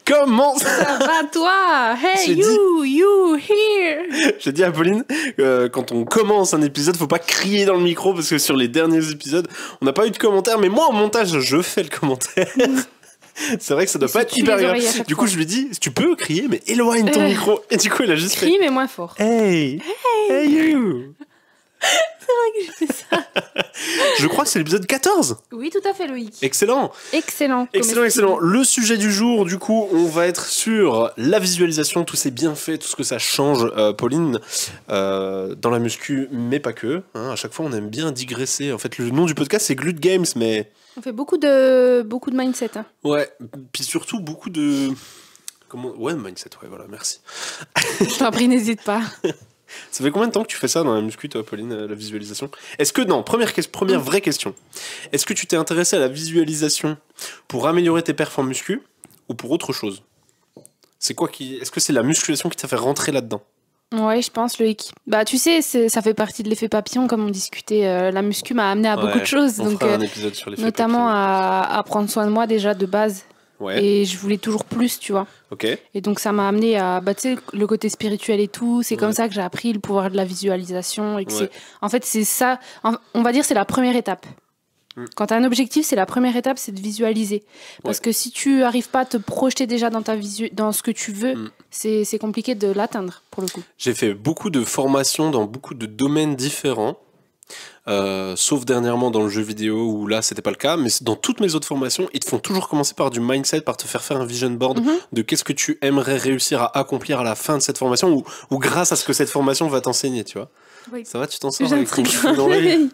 Comment Ça va toi? Hey, J'ai you here. J'ai dit à Pauline, quand on commence un épisode, faut pas crier dans le micro parce que sur les derniers épisodes, on n'a pas eu de commentaires, mais moi au montage, je fais le commentaire. C'est vrai que ça doit pas être hyper grave. Du coup, je lui dis, tu peux crier, mais éloigne ton micro. Et du coup, il a juste Crie, mais moins fort. Hey, hey you. C'est vrai que j'ai fait ça. Je crois que c'est l'épisode 14. Oui, tout à fait, Loïc. Excellent. Excellent. Excellent. Le sujet du jour, du coup, on va être sur la visualisation, tous ces bienfaits, tout ce que ça change, Pauline, dans la muscu, mais pas que. Hein, à chaque fois, on aime bien digresser. En fait, le nom du podcast, c'est Glut Games, mais... On fait beaucoup de mindset. Hein. Ouais, puis surtout beaucoup de... Ouais, mindset, ouais, voilà, merci. Je t'en prie, n'hésite pas. Ça fait combien de temps que tu fais ça dans la muscu, toi, Pauline, la visualisation? Est-ce que, non, première vraie question. Est-ce que tu t'es intéressé à la visualisation pour améliorer tes perfs en muscu ou pour autre chose? Est-ce que c'est la musculation qui t'a fait rentrer là-dedans? Ouais, je pense, Loïc. Bah, tu sais, ça fait partie de l'effet papillon, comme on discutait. La muscu m'a amené à beaucoup de choses. On donc, fera un épisode sur l'effet notamment papillon. à prendre soin de moi déjà de base. Ouais. Et je voulais toujours plus, tu vois. Ok. Et donc ça m'a amené à, tu sais, le côté spirituel et tout. C'est comme ça que j'ai appris le pouvoir de la visualisation. Et que en fait, c'est ça. On va dire c'est la première étape. Quand tu as un objectif, c'est la première étape, c'est de visualiser. Parce que si tu n'arrives pas à te projeter déjà dans ce que tu veux, c'est compliqué de l'atteindre, pour le coup. J'ai fait beaucoup de formations dans beaucoup de domaines différents. Sauf dernièrement dans le jeu vidéo où là c'était pas le cas, mais dans toutes mes autres formations ils te font toujours commencer par du mindset, par te faire un vision board de qu'est-ce que tu aimerais réussir à accomplir à la fin de cette formation ou grâce à ce que cette formation va t'enseigner, tu vois. Oui. Ça va, tu t'en sors avec ton cheveu dans l'œil.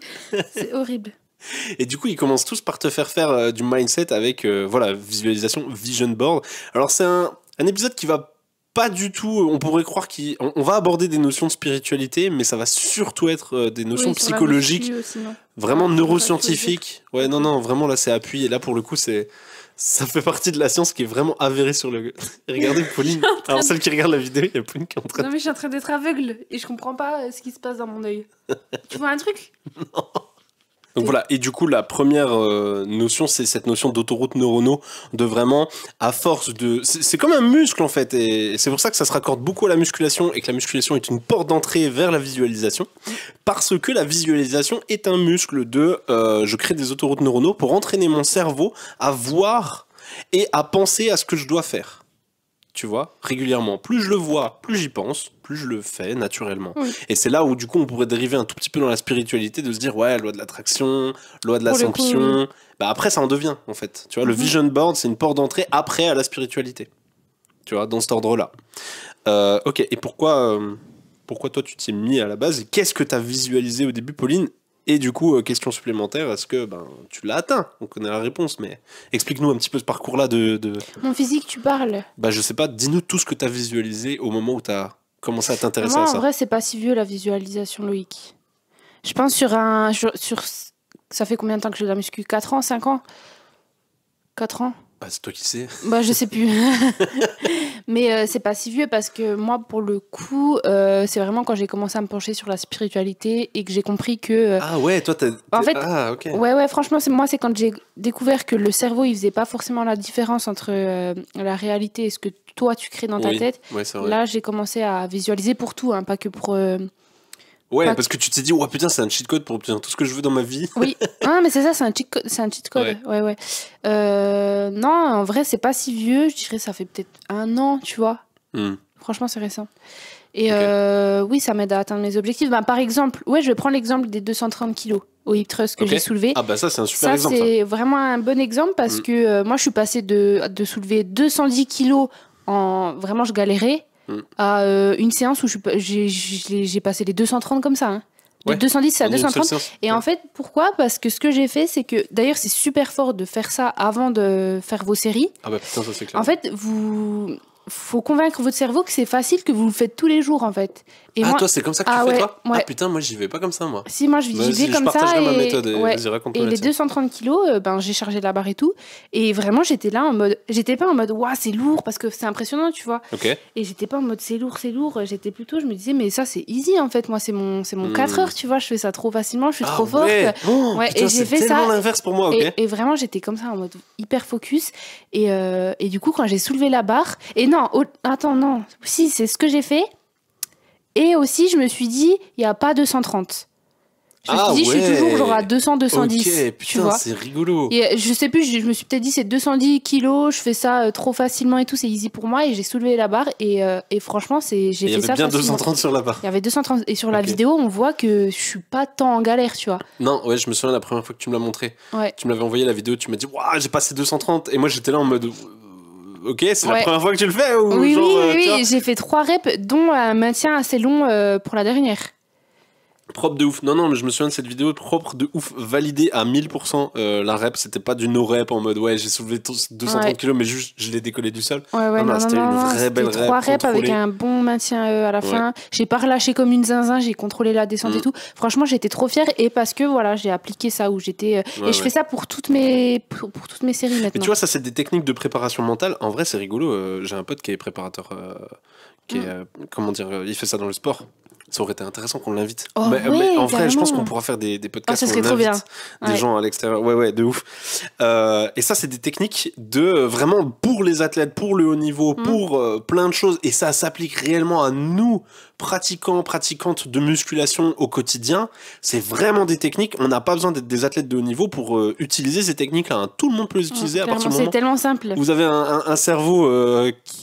C'est horrible. Et du coup ils commencent tous par te faire du mindset avec voilà, visualisation, vision board. Alors c'est un épisode qui va pas du tout, on pourrait croire qu'on va aborder des notions de spiritualité, mais ça va surtout être des notions psychologiques, aussi, vraiment neuroscientifiques. Ouais, non, vraiment là c'est appuyé. Là pour le coup, ça fait partie de la science qui est vraiment avérée sur le... Regardez Pauline, alors celle qui regarde la vidéo, il y a Pauline qui est en train de... Non mais je suis en train d'être aveugle et je comprends pas ce qui se passe dans mon œil. Tu vois un truc? Non. Donc voilà, et du coup la première notion, c'est cette notion d'autoroute neuronaux, de vraiment, à force de... C'est comme un muscle en fait, et c'est pour ça que ça se raccorde beaucoup à la musculation, et que la musculation est une porte d'entrée vers la visualisation, parce que la visualisation est un muscle de... je crée des autoroutes neuronaux pour entraîner mon cerveau à voir et à penser à ce que je dois faire. Tu vois, régulièrement. Plus je le vois, plus j'y pense, plus je le fais naturellement. Oui. Et c'est là où, du coup, on pourrait dériver un tout petit peu dans la spiritualité, de se dire, ouais, loi de l'attraction, loi de l'assomption. Bah après, ça en devient, en fait. Tu vois, le vision board, c'est une porte d'entrée après à la spiritualité. Tu vois, dans cet ordre-là. Ok, et pourquoi toi, tu t'y es mis à la base? Et qu'est-ce que tu as visualisé au début, Pauline? Et du coup, question supplémentaire, est-ce que tu l'as atteint? On connaît la réponse, mais explique-nous un petit peu ce parcours-là de... Mon physique, tu parles? Bah, je sais pas, dis-nous tout ce que tu as visualisé au moment où tu as commencé à t'intéresser à ça. En vrai, c'est pas si vieux la visualisation, Loïc. Je pense sur ça fait combien de temps que je fais de la muscu? 4 ans, 5 ans? 4 ans? Bah, c'est toi qui sais. Bah, je sais plus. Mais c'est pas si vieux parce que moi, pour le coup, c'est vraiment quand j'ai commencé à me pencher sur la spiritualité et que j'ai compris que... Ah ouais, toi, en fait, ok. Ouais, franchement, c'est quand j'ai découvert que le cerveau, il faisait pas forcément la différence entre la réalité et ce que toi, tu crées dans ta tête. Ouais, c'est vrai. Là, j'ai commencé à visualiser pour tout, hein, pas que pour... Ouais, parce que tu t'es dit, oh putain, c'est un cheat code pour obtenir tout ce que je veux dans ma vie. Oui, mais c'est ça, c'est un cheat code. Ouais. Non, en vrai, c'est pas si vieux. Je dirais, ça fait peut-être 1 an, tu vois. Franchement, c'est récent. Et oui, ça m'aide à atteindre mes objectifs. Par exemple, je vais prendre l'exemple des 230 kilos au hip thrust que j'ai soulevé. Ah bah ça, c'est un super exemple. Ça, c'est vraiment un bon exemple parce que moi, je suis passée de soulever 210 kilos vraiment, je galérais. À une séance où j'ai passé les 230 comme ça. Hein. De 210 à 230. Et en fait, pourquoi? Parce que ce que j'ai fait, c'est que... D'ailleurs, c'est super fort de faire ça avant de faire vos séries. Ah bah putain, ça c'est clair. En fait, faut convaincre votre cerveau que c'est facile, que vous le faites tous les jours, en fait. Et moi... toi, c'est comme ça que tu fais, toi? Ah putain, moi, j'y vais pas comme ça, moi. Si, moi, j'y vais comme ça. Ma méthode et les 230 kilos, j'ai chargé la barre et tout. Et vraiment, j'étais là en mode... J'étais pas en mode, waouh, c'est lourd, parce que c'est impressionnant, tu vois. Okay. Et j'étais pas en mode, c'est lourd. J'étais plutôt, je me disais, mais ça, c'est easy, en fait. Moi, c'est mon 4 heures, tu vois. Je fais ça trop facilement, je suis trop forte. Putain, et j'ai fait ça. C'est tellement l'inverse pour moi, ok. Et vraiment, j'étais comme ça, en mode hyper focus. Et du coup, quand j'ai soulevé la barre... Et non, attends, non. Si, c'est ce que j'ai fait. Et aussi, je me suis dit, il n'y a pas 230. Je me suis dit, je suis toujours genre à 200, 210. Ok, tu vois. C'est rigolo. Et je sais plus, je me suis peut-être dit, c'est 210 kilos, je fais ça trop facilement et tout, c'est easy pour moi. Et j'ai soulevé la barre et franchement, j'ai fait ça. Il y avait bien 230 sur la barre. Il y avait 230. Et sur la vidéo, on voit que je suis pas tant en galère, tu vois. Non, ouais, je me souviens la première fois que tu me l'as montré. Ouais. Tu me l'avais envoyé la vidéo, tu m'as dit, waouh, j'ai passé 230. Et moi, j'étais là en mode. Ok, c'est la première fois que tu le fais ou Oui, genre, oui, j'ai fait 3 reps, dont un maintien assez long pour la dernière. Propre de ouf. Non, mais je me souviens de cette vidéo propre de ouf, validée à 1000%. La rep, c'était pas du no-rep en mode j'ai soulevé 230 kilos, mais juste je l'ai décollé du sol. C'était une vraie belle rep. 3 reps avec un bon maintien à la fin. J'ai pas relâché comme une zinzin, j'ai contrôlé la descente et tout. Franchement, j'étais trop fière et parce que voilà, j'ai appliqué ça où j'étais. Et je fais ça pour toutes mes séries maintenant. Mais tu vois, ça, c'est des techniques de préparation mentale. En vrai, c'est rigolo. J'ai un pote qui est préparateur. Comment dire, il fait ça dans le sport. Ça aurait été intéressant qu'on l'invite. Mais en vrai, je pense qu'on pourra faire des podcasts où on invite des gens à l'extérieur. Ouais, de ouf. Et ça, c'est des techniques de vraiment pour les athlètes, pour le haut niveau, pour plein de choses. Et ça s'applique réellement à nous, pratiquantes de musculation au quotidien. C'est vraiment des techniques. On n'a pas besoin d'être des athlètes de haut niveau pour utiliser ces techniques-là. Hein. Tout le monde peut les utiliser à partir du moment. C'est tellement simple. Vous avez un cerveau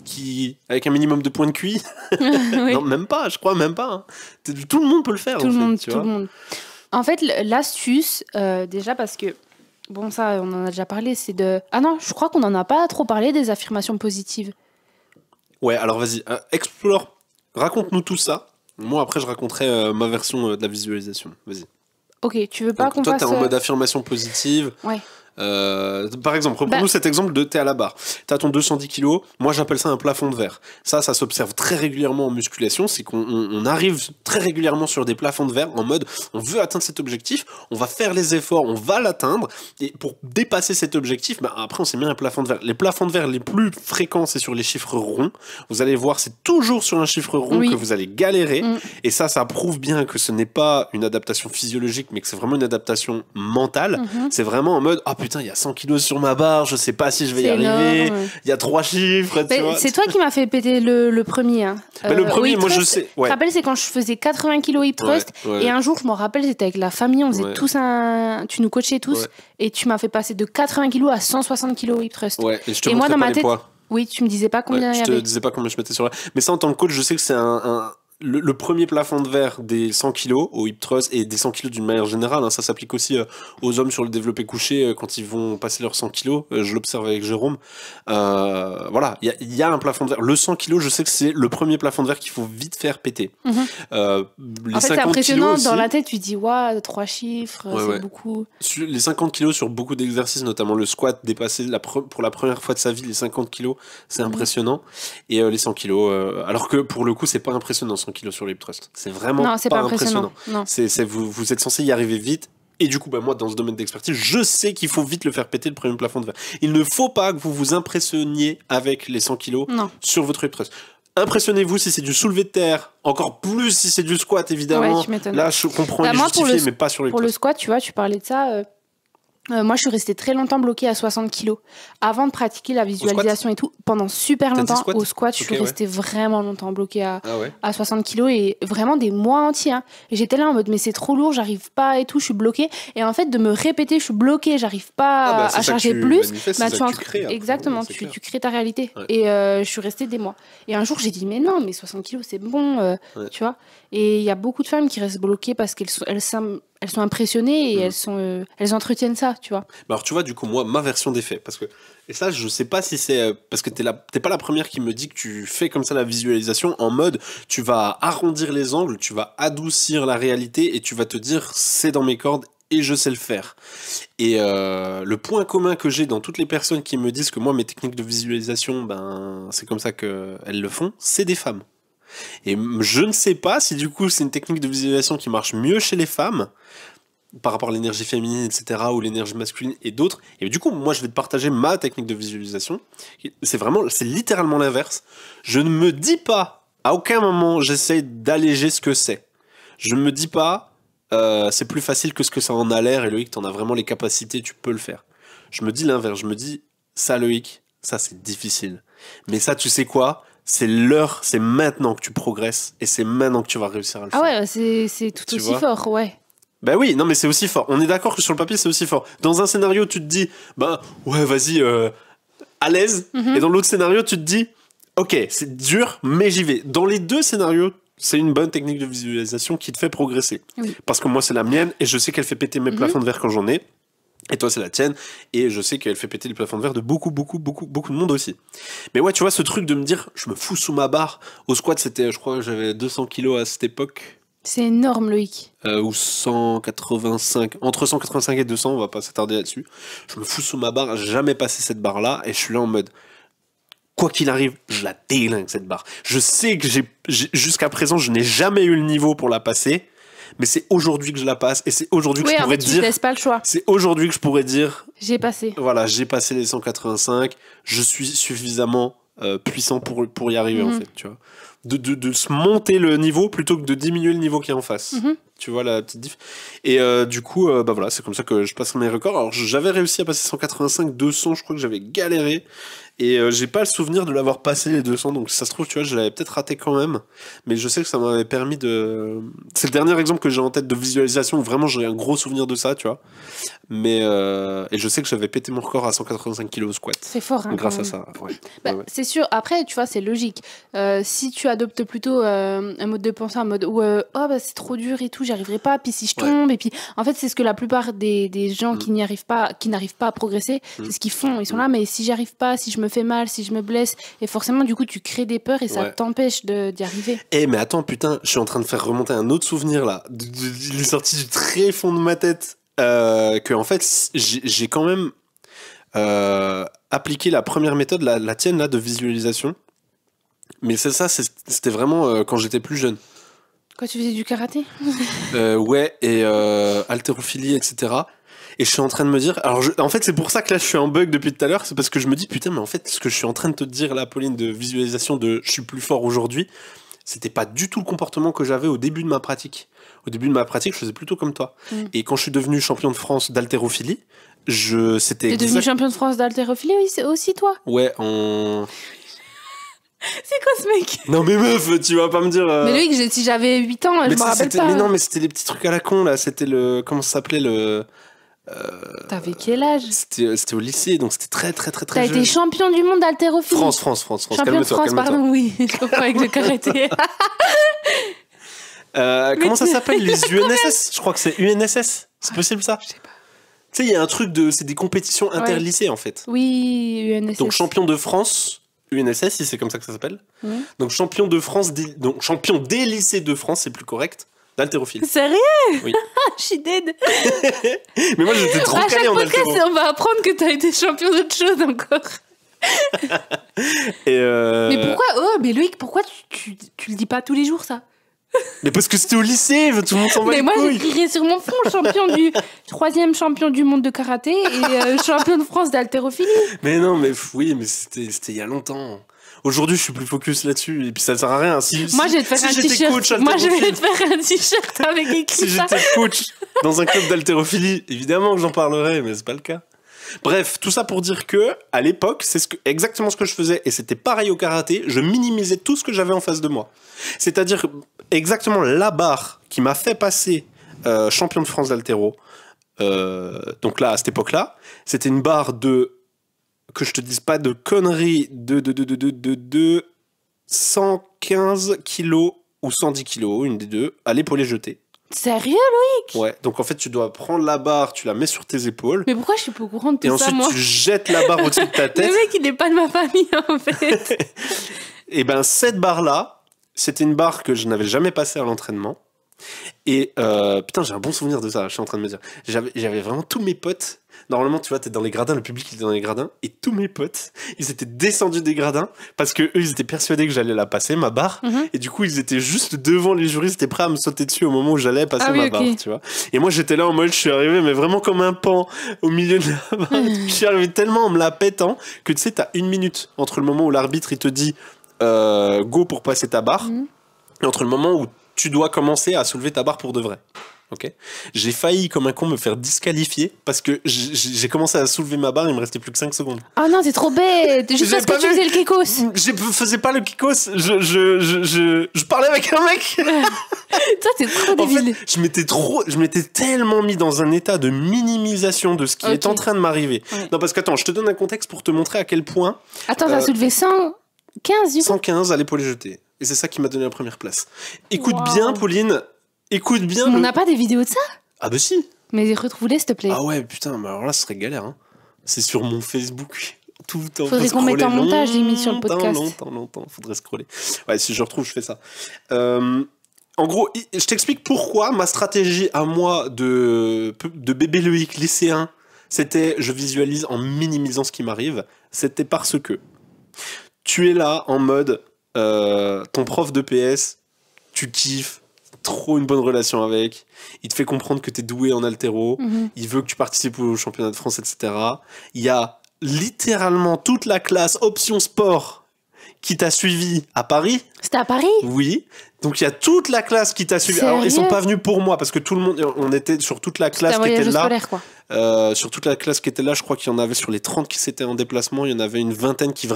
qui avec un minimum de points de QI. Oui. Non, même pas. Je crois même pas. Hein. Tout le monde peut le faire. Tout le monde. En fait, l'astuce, déjà parce que, bon, ça, on en a déjà parlé, c'est de... Ah non, je crois qu'on n'en a pas trop parlé des affirmations positives. Ouais, alors vas-y, explore. Raconte-nous tout ça. Moi, après, je raconterai ma version de la visualisation. Vas-y. Ok, tu veux pas qu'on fasse... Toi, t'es en mode affirmation positive. Ouais. Par exemple, reprends-nous cet exemple de t'es à la barre. T'as ton 210 kg, moi j'appelle ça un plafond de verre. Ça s'observe très régulièrement en musculation, c'est qu'on arrive très régulièrement sur des plafonds de verre en mode on veut atteindre cet objectif, on va faire les efforts, on va l'atteindre, et pour dépasser cet objectif, après on s'est mis un plafond de verre. Les plafonds de verre les plus fréquents, c'est sur les chiffres ronds. Vous allez voir, c'est toujours sur un chiffre rond que vous allez galérer, et ça prouve bien que ce n'est pas une adaptation physiologique, mais que c'est vraiment une adaptation mentale. C'est vraiment en mode putain, il y a 100 kilos sur ma barre, je sais pas si je vais y arriver. Il y a 3 chiffres. C'est toi qui m'as fait péter le premier. Hein. Le premier, moi je sais. Je te rappelle, c'est quand je faisais 80 kilos hip thrust. Et un jour, je me rappelle, c'était avec la famille, on faisait tous tu nous coachais tous. Et tu m'as fait passer de 80 kilos à 160 kilos hip thrust. Ouais, et je te montrais pas les poids. Oui, tu me disais pas combien il y avait. Je te disais pas combien je mettais sur la. Mais ça, en tant que coach, je sais que c'est le premier plafond de verre des 100 kg au hip thrust et des 100 kg d'une manière générale, hein, ça s'applique aussi aux hommes sur le développé couché quand ils vont passer leurs 100 kg. Je l'observe avec Jérôme. Voilà, il y a un plafond de verre. Le 100 kg, je sais que c'est le premier plafond de verre qu'il faut vite faire péter. Les en fait, c'est impressionnant. Dans la tête, tu dis, waouh, 3 chiffres, c'est beaucoup. Les 50 kg sur beaucoup d'exercices, notamment le squat, dépasser pour la première fois de sa vie les 50 kg, c'est impressionnant. Et les 100 kg, alors que pour le coup, c'est pas impressionnant. 100 kilos sur le hip thrust. C'est vraiment pas impressionnant. Non. Vous êtes censé y arriver vite. Et du coup, moi, dans ce domaine d'expertise, je sais qu'il faut vite le faire péter, le premier plafond de verre. Il ne faut pas que vous vous impressionniez avec les 100 kilos sur votre hip thrust. Impressionnez-vous si c'est du soulevé de terre, encore plus si c'est du squat, évidemment. Ouais, là, je comprends, il est justifié, mais pas sur le hip thrust. Pour le squat, tu vois, tu parlais de ça... moi, je suis restée très longtemps bloquée à 60 kilos. Avant de pratiquer la visualisation et tout, pendant super longtemps, au squat, je suis restée vraiment longtemps bloquée à 60 kilos et vraiment des mois entiers. Hein. Et j'étais là en mode, mais c'est trop lourd, j'arrive pas et tout, je suis bloquée. Et en fait, de me répéter, je suis bloquée, j'arrive pas à charger plus. Exactement, tu crées ta réalité. Ouais. Et je suis restée des mois. Et un jour, j'ai dit, mais non, mais 60 kilos, c'est bon, tu vois. Et il y a beaucoup de femmes qui restent bloquées parce qu'elles sont impressionnées et elles entretiennent ça, tu vois. Alors tu vois, du coup, moi, ma version des faits, parce que, et ça, je sais pas si c'est, parce que t'es pas la première qui me dit que tu fais comme ça la visualisation en mode, tu vas arrondir les angles, tu vas adoucir la réalité et tu vas te dire, c'est dans mes cordes et je sais le faire. Et le point commun que j'ai dans toutes les personnes qui me disent que moi, mes techniques de visualisation, ben, c'est comme ça qu'elles le font, c'est des femmes. Et je ne sais pas si du coup c'est une technique de visualisation qui marche mieux chez les femmes par rapport à l'énergie féminine, etc., ou l'énergie masculine et d'autres. Et du coup, moi, je vais te partager ma technique de visualisation. C'est littéralement l'inverse. Je ne me dis pas, à aucun moment, j'essaye d'alléger ce que c'est. Je ne me dis pas, c'est plus facile que ce que ça en a l'air, et Loïc, t'en as vraiment les capacités, tu peux le faire. Je me dis l'inverse. Je me dis, ça, Loïc, ça, c'est difficile. Mais ça, tu sais quoi ? C'est l'heure, c'est maintenant que tu progresses et c'est maintenant que tu vas réussir à le faire. Ah ouais, c'est tout aussi fort, ouais. Ben oui, non mais c'est aussi fort. On est d'accord que sur le papier c'est aussi fort. Dans un scénario, tu te dis, bah ouais, vas-y, à l'aise. Et dans l'autre scénario, tu te dis, ok, c'est dur, mais j'y vais. Dans les deux scénarios, c'est une bonne technique de visualisation qui te fait progresser. Oui. Parce que moi, c'est la mienne et je sais qu'elle fait péter mes plafonds de verre quand j'en ai. Et toi, c'est la tienne. Et je sais qu'elle fait péter les plafonds de verre de beaucoup de monde aussi. Mais ouais, tu vois, ce truc de me dire, je me fous sous ma barre. Au squat, c'était, je crois que j'avais 200 kilos à cette époque. C'est énorme, Loïc. Ou 185. Entre 185 et 200, on va pas s'attarder là-dessus. Je me fous sous ma barre. J'ai jamais passé cette barre-là. Et je suis là en mode, quoi qu'il arrive, je la déglingue, cette barre. Je sais que jusqu'à présent, je n'ai jamais eu le niveau pour la passer. Mais c'est aujourd'hui que je la passe et c'est aujourd'hui que je pourrais dire. Tu te laisses pas le choix. C'est aujourd'hui que je pourrais dire. J'ai passé. Voilà, j'ai passé les 185. Je suis suffisamment puissant pour y arriver en fait, tu vois. De se monter le niveau plutôt que de diminuer le niveau qui est en face. Tu vois la petite diff. Et du coup, bah voilà, c'est comme ça que je passe mes records. Alors j'avais réussi à passer 185, 200, je crois que j'avais galéré. Et j'ai pas le souvenir de l'avoir passé les 200, donc si ça se trouve, tu vois, je l'avais peut-être raté quand même. Mais je sais que ça m'avait permis de... C'est le dernier exemple que j'ai en tête de visualisation où vraiment j'ai un gros souvenir de ça, tu vois. Mais et je sais que j'avais pété mon record à 185 kg au squat. C'est fort, hein, grâce à ça, ouais. Bah, ouais. C'est sûr, après, tu vois, c'est logique. Si tu adoptes plutôt un mode de pensée, un mode où oh, bah, c'est trop dur et tout, j'y arriverai pas, puis si je tombe, et puis en fait, c'est ce que la plupart des gens qui n'arrivent pas à progresser, c'est ce qu'ils font. Ils sont là, mais si j'y arrive pas, si je me fais mal, si je me blesse, et forcément, du coup, tu crées des peurs et ça t'empêche d'y arriver. Eh, mais attends, putain, je suis en train de faire remonter un autre souvenir là. Il est sorti du très fond de ma tête. Que en fait, j'ai quand même appliqué la première méthode, la tienne là, de visualisation. Mais c'était vraiment quand j'étais plus jeune. Quand tu faisais du karaté Ouais, et haltérophilie, etc. Et je suis en train de me dire... Alors, en fait, c'est pour ça que là, je suis en bug depuis tout à l'heure. C'est parce que je me dis, putain, mais en fait, ce que je suis en train de te dire là, Pauline, de visualisation de je suis plus fort aujourd'hui, c'était pas du tout le comportement que j'avais au début de ma pratique. Au début de ma pratique, je faisais plutôt comme toi. Et quand je suis devenu champion de France d'haltérophilie, c'était... T'es devenu champion de France d'haltérophilie aussi, toi ? Ouais, en... C'est quoi ce mec ? Non mais meuf, tu vas pas me dire... Mais lui, si j'avais 8 ans, je me rappelle pas. Mais non, mais c'était les petits trucs à la con, là. C'était le... Comment ça s'appelait le... T'avais quel âge ? C'était au lycée, donc c'était très jeune. T'as été champion du monde d'haltérophilie ? France. Champion de France, pardon, oui. Je comprends avec le karaté. Comment ça s'appelle, les UNSS ? Je crois que c'est UNSS. C'est possible, ça ? Je sais pas. Tu sais, il y a un truc c'est des compétitions interlycées, en fait. Oui, UNSS. Donc champion de France, UNSS, si c'est comme ça que ça s'appelle. Donc champion de France, donc champion des lycées de France, c'est plus correct, d'haltérophilie. Sérieux ? Oui. Je suis dead. Mais moi, j'étais trop calé en haltéro. On va apprendre que t'as été champion d'autre chose encore. Mais pourquoi mais Loïc, pourquoi tu le dis pas tous les jours, ça ? Mais parce que c'était au lycée, tout le monde s'en va les couilles. Mais moi, j'écrirais sur mon front 3e champion du monde de karaté et champion de France d'haltérophilie. Mais non, mais oui, mais c'était il y a longtemps. Aujourd'hui, je suis plus focus là-dessus et puis ça sert à rien. Moi, je vais te faire un t-shirt. Moi, je vais te faire un t-shirt avec écrit si ça. Si j'étais coach dans un club d'haltérophilie, évidemment que j'en parlerais, mais c'est pas le cas. Bref, tout ça pour dire que à l'époque, c'est exactement ce que je faisais et c'était pareil au karaté. Je minimisais tout ce que j'avais en face de moi. C'est-à-dire exactement la barre qui m'a fait passer champion de France d'haltéro. Donc là, à cette époque-là, c'était une barre que je te dise pas de conneries, de 115 kilos ou 110 kilos, une des deux, à l'épaulé jeté. Sérieux, Loïc ? Ouais, donc en fait, tu dois prendre la barre, tu la mets sur tes épaules. Mais pourquoi je suis pas au courant de tout ça, moi ? Et ensuite, tu jettes la barre au-dessus de ta tête. Le mec, il n'est pas de ma famille, en fait. Et ben, cette barre-là, c'était une barre que je n'avais jamais passée à l'entraînement. Et putain, j'ai un bon souvenir de ça, je suis en train de me dire. J'avais vraiment tous mes potes. Normalement, tu vois, t'es dans les gradins, le public était dans les gradins, et tous mes potes, ils étaient descendus des gradins parce que eux, ils étaient persuadés que j'allais la passer, ma barre, et du coup, ils étaient juste devant les jurys, ils étaient prêts à me sauter dessus au moment où j'allais passer ma barre, tu vois. Et moi, j'étais là en mode, je suis arrivé, mais vraiment comme un pan au milieu de la barre. Je suis arrivé tellement en me la pétant que tu sais, t'as 1 minute entre le moment où l'arbitre il te dit go pour passer ta barre, et entre le moment où tu dois commencer à soulever ta barre pour de vrai. Okay. J'ai failli, comme un con, me faire disqualifier parce que j'ai commencé à soulever ma barre, il me restait plus que 5 secondes. Oh non, t'es trop bête! Juste parce que tu faisais le kikos! Je faisais pas le kikos, je parlais avec un mec! Toi, t'es trop débile. En fait, je m'étais tellement mis dans un état de minimisation de ce qui est en train de m'arriver. Ouais. Non, parce que attends, je te donne un contexte pour te montrer à quel point. Attends, t'as soulevé 115 du coup? 115 à l'épaulé jeté. Et c'est ça qui m'a donné la première place. Écoute bien, Pauline. Écoute bien. On n'a pas des vidéos de ça? Ah bah si. Mais retrouve-les s'il te plaît. Ah ouais, putain, mais alors là ce serait galère. Hein. C'est sur mon Facebook. Tout en faudrait qu'on mette en montage limite sur le podcast. Longtemps. Faudrait scroller. Ouais, si je retrouve, je fais ça. En gros, je t'explique pourquoi ma stratégie à moi de bébé Loïc lycéen, c'était je visualise en minimisant ce qui m'arrive. C'était parce que tu es là en mode ton prof de PS, tu kiffes. Trop une bonne relation avec, il te fait comprendre que t'es doué en haltéro, il veut que tu participes au championnat de France, etc. Il y a littéralement toute la classe option sport qui t'a suivi à Paris. C'était à Paris? Oui. Donc il y a toute la classe qui t'a suivi. Sérieux? Alors ils sont pas venus pour moi parce que tout le monde, on était sur toute la classe qui était là. Scolaire, quoi. Sur toute la classe qui était là, je crois qu'il y en avait sur les 30 qui s'étaient en déplacement, il y en avait une vingtaine qui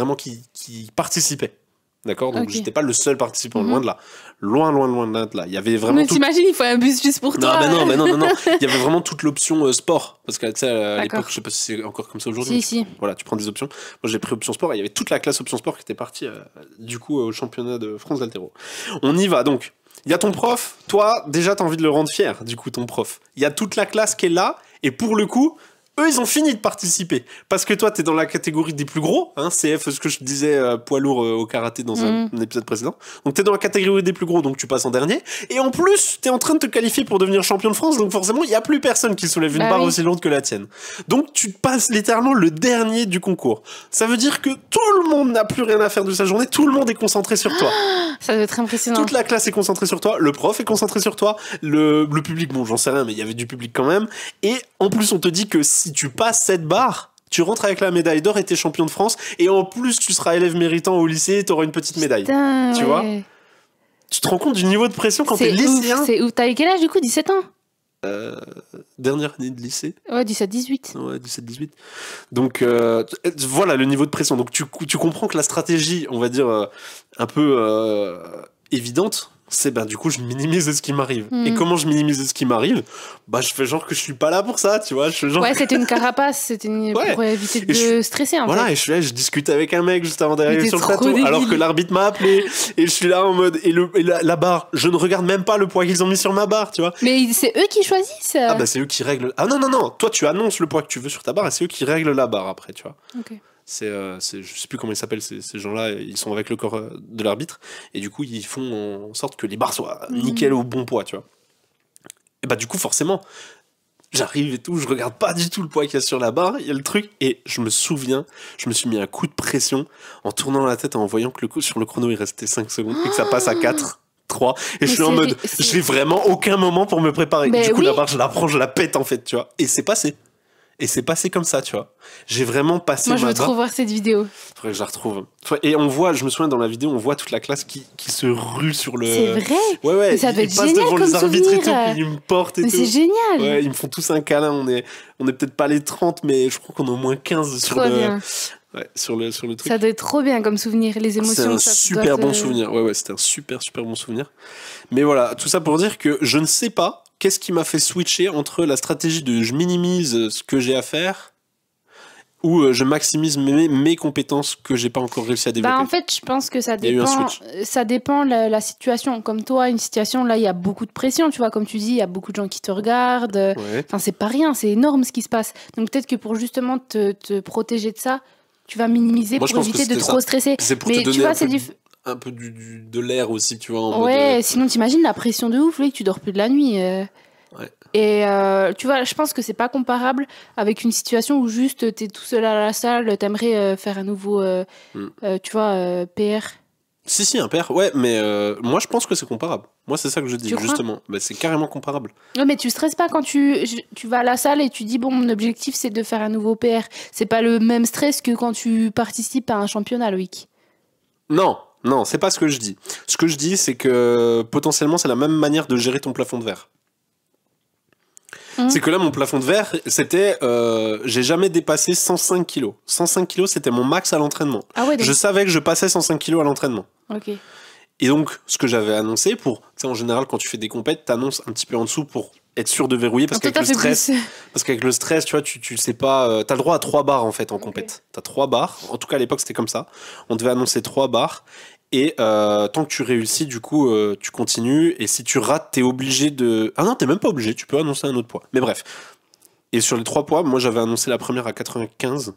participaient. D'accord, donc j'étais pas le seul participant, loin de là. Loin de là. Il y avait vraiment. Mais t'imagines, il faut un bus juste pour toi. Non. Il y avait vraiment toute l'option sport. Parce que, tu sais, à l'époque, je sais pas si c'est encore comme ça aujourd'hui. Si. Voilà, tu prends des options. Moi, j'ai pris option sport et il y avait toute la classe option sport qui était partie, du coup, au championnat de France d'haltéro. On y va, donc. Il y a ton prof. Toi, déjà, t'as envie de le rendre fier, du coup, ton prof. Il y a toute la classe qui est là. Et pour le coup, eux, ils ont fini de participer. Parce que toi, t'es dans la catégorie des plus gros, hein, CF, ce que je disais, poids lourd au karaté dans un épisode précédent. Donc, t'es dans la catégorie des plus gros, donc tu passes en dernier. Et en plus, t'es en train de te qualifier pour devenir champion de France, donc forcément, il n'y a plus personne qui soulève une barre aussi lourde que la tienne. Donc, tu passes littéralement le dernier du concours. Ça veut dire que tout le monde n'a plus rien à faire de sa journée, tout le monde est concentré sur toi. Ça doit être impressionnant. Toute la classe est concentrée sur toi, le prof est concentré sur toi, le public, bon, j'en sais rien, mais il y avait du public quand même. Et en plus, on te dit que si tu passes cette barre, tu rentres avec la médaille d'or et t'es champion de France. Et en plus, tu seras élève méritant au lycée et t'auras une petite médaille. Putain, tu vois? Tu te rends compte du niveau de pression quand t'es lycéen? C'est ouf. T'as eu quel âge du coup? 17 ans? Dernière année de lycée. Ouais, 17-18. Ouais, 17-18. Donc, voilà le niveau de pression. Donc, tu comprends que la stratégie, on va dire, un peu évidente, c'est du coup je minimise ce qui m'arrive. Et comment je minimise ce qui m'arrive? Je fais genre que je suis pas là pour ça, tu vois. C'était une carapace, pour éviter de stresser en fait. Et je discute avec un mec juste avant d'arriver sur le plateau, alors que l'arbitre m'a appelé, et je suis là en mode, et la barre, je ne regarde même pas le poids qu'ils ont mis sur ma barre, tu vois. Mais c'est eux qui choisissent. C'est eux qui règlent. Ah non, toi tu annonces le poids que tu veux sur ta barre, et c'est eux qui règlent la barre après, tu vois. Ok. Je sais plus comment ils s'appellent ces gens-là, ils sont avec le corps de l'arbitre et du coup ils font en sorte que les barres soient nickel au bon poids, tu vois. Et du coup forcément j'arrive et tout, je regarde pas du tout le poids qu'il y a sur la barre, il y a le truc, et je me souviens, je me suis mis un coup de pression en tournant la tête en voyant que sur le chrono il restait 5 secondes et que ça passe à 4, 3, et je suis en mode j'ai vraiment aucun moment pour me préparer. Du coup la barre je la prends, je la pète en fait, tu vois, et c'est passé. Et c'est passé comme ça, tu vois. J'ai vraiment passé Moi, je veux trop voir cette vidéo. Faudrait que je la retrouve. Et on voit, je me souviens dans la vidéo, on voit toute la classe qui se rue sur le... C'est vrai? Ouais. Mais ça doit être génial devant comme les arbitres souvenir. et tout, puis ils me portent et mais tout. C'est génial. Ouais, ils me font tous un câlin. On est peut-être pas les 30, mais je crois qu'on est au moins 15 sur sur le truc. Ça doit être trop bien comme souvenir, les émotions. C'est un super bon souvenir. Ouais, c'était un super bon souvenir. Mais voilà, tout ça pour dire que je ne sais pas qu'est-ce qui m'a fait switcher entre la stratégie de je minimise ce que j'ai à faire ou je maximise mes compétences que j'ai pas encore réussi à développer. En fait, je pense que ça dépend la situation. Comme toi, une situation, là, il y a beaucoup de pression, tu vois, comme tu dis, il y a beaucoup de gens qui te regardent. Enfin, c'est pas rien, c'est énorme ce qui se passe. Donc peut-être que pour justement te protéger de ça, tu vas minimiser pour éviter de trop stresser. C'est pour te donner un peu de l'air aussi, tu vois. En ouais, mode, sinon t'imagines la pression de ouf, que tu dors plus de la nuit. Ouais. Et tu vois, je pense que c'est pas comparable avec une situation où juste t'es tout seul à la salle, t'aimerais faire un nouveau, tu vois, PR. Si, un père, ouais, mais moi je pense que c'est comparable. Moi c'est ça que je dis, Tu crois? justement. Bah, c'est carrément comparable. Ouais, mais tu stresses pas quand tu vas à la salle et tu dis, bon, mon objectif c'est de faire un nouveau PR. C'est pas le même stress que quand tu participes à un championnat, Loïc. Non, c'est pas ce que je dis. Ce que je dis, c'est que potentiellement c'est la même manière de gérer ton plafond de verre. C'est que là, mon plafond de verre, c'était. J'ai jamais dépassé 105 kilos. 105 kilos, c'était mon max à l'entraînement. Ah ouais, donc... Je savais que je passais 105 kilos à l'entraînement. Ok. Et donc, ce que j'avais annoncé pour. Tu sais, en général, quand tu fais des compètes, t'annonces un petit peu en dessous pour être sûr de verrouiller. Parce qu'avec le stress, tu vois, tu sais pas. T'as le droit à 3 barres en fait en compète. T'as 3 barres. En tout cas, à l'époque, c'était comme ça. On devait annoncer 3 barres. Et tant que tu réussis, du coup, tu continues. Et si tu rates, t'es obligé de. Ah non, t'es même pas obligé. Tu peux annoncer un autre poids. Mais bref. Et sur les 3 poids, moi, j'avais annoncé la première à 95.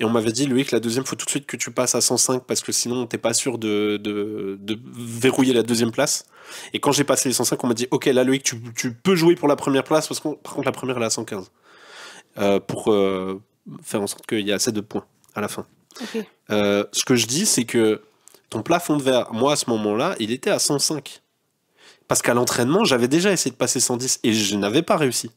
Et on m'avait dit, Loïc, la deuxième, faut tout de suite que tu passes à 105 parce que sinon, t'es pas sûr de verrouiller la deuxième place. Et quand j'ai passé les 105, on m'a dit, ok, là, Loïc, tu peux jouer pour la première place parce que, par contre, la première, elle est à 115. Pour faire en sorte qu'il y ait assez de points à la fin. Okay. Ce que je dis, c'est que ton plafond de verre, moi, à ce moment-là, il était à 105. Parce qu'à l'entraînement, j'avais déjà essayé de passer 110 et je n'avais pas réussi.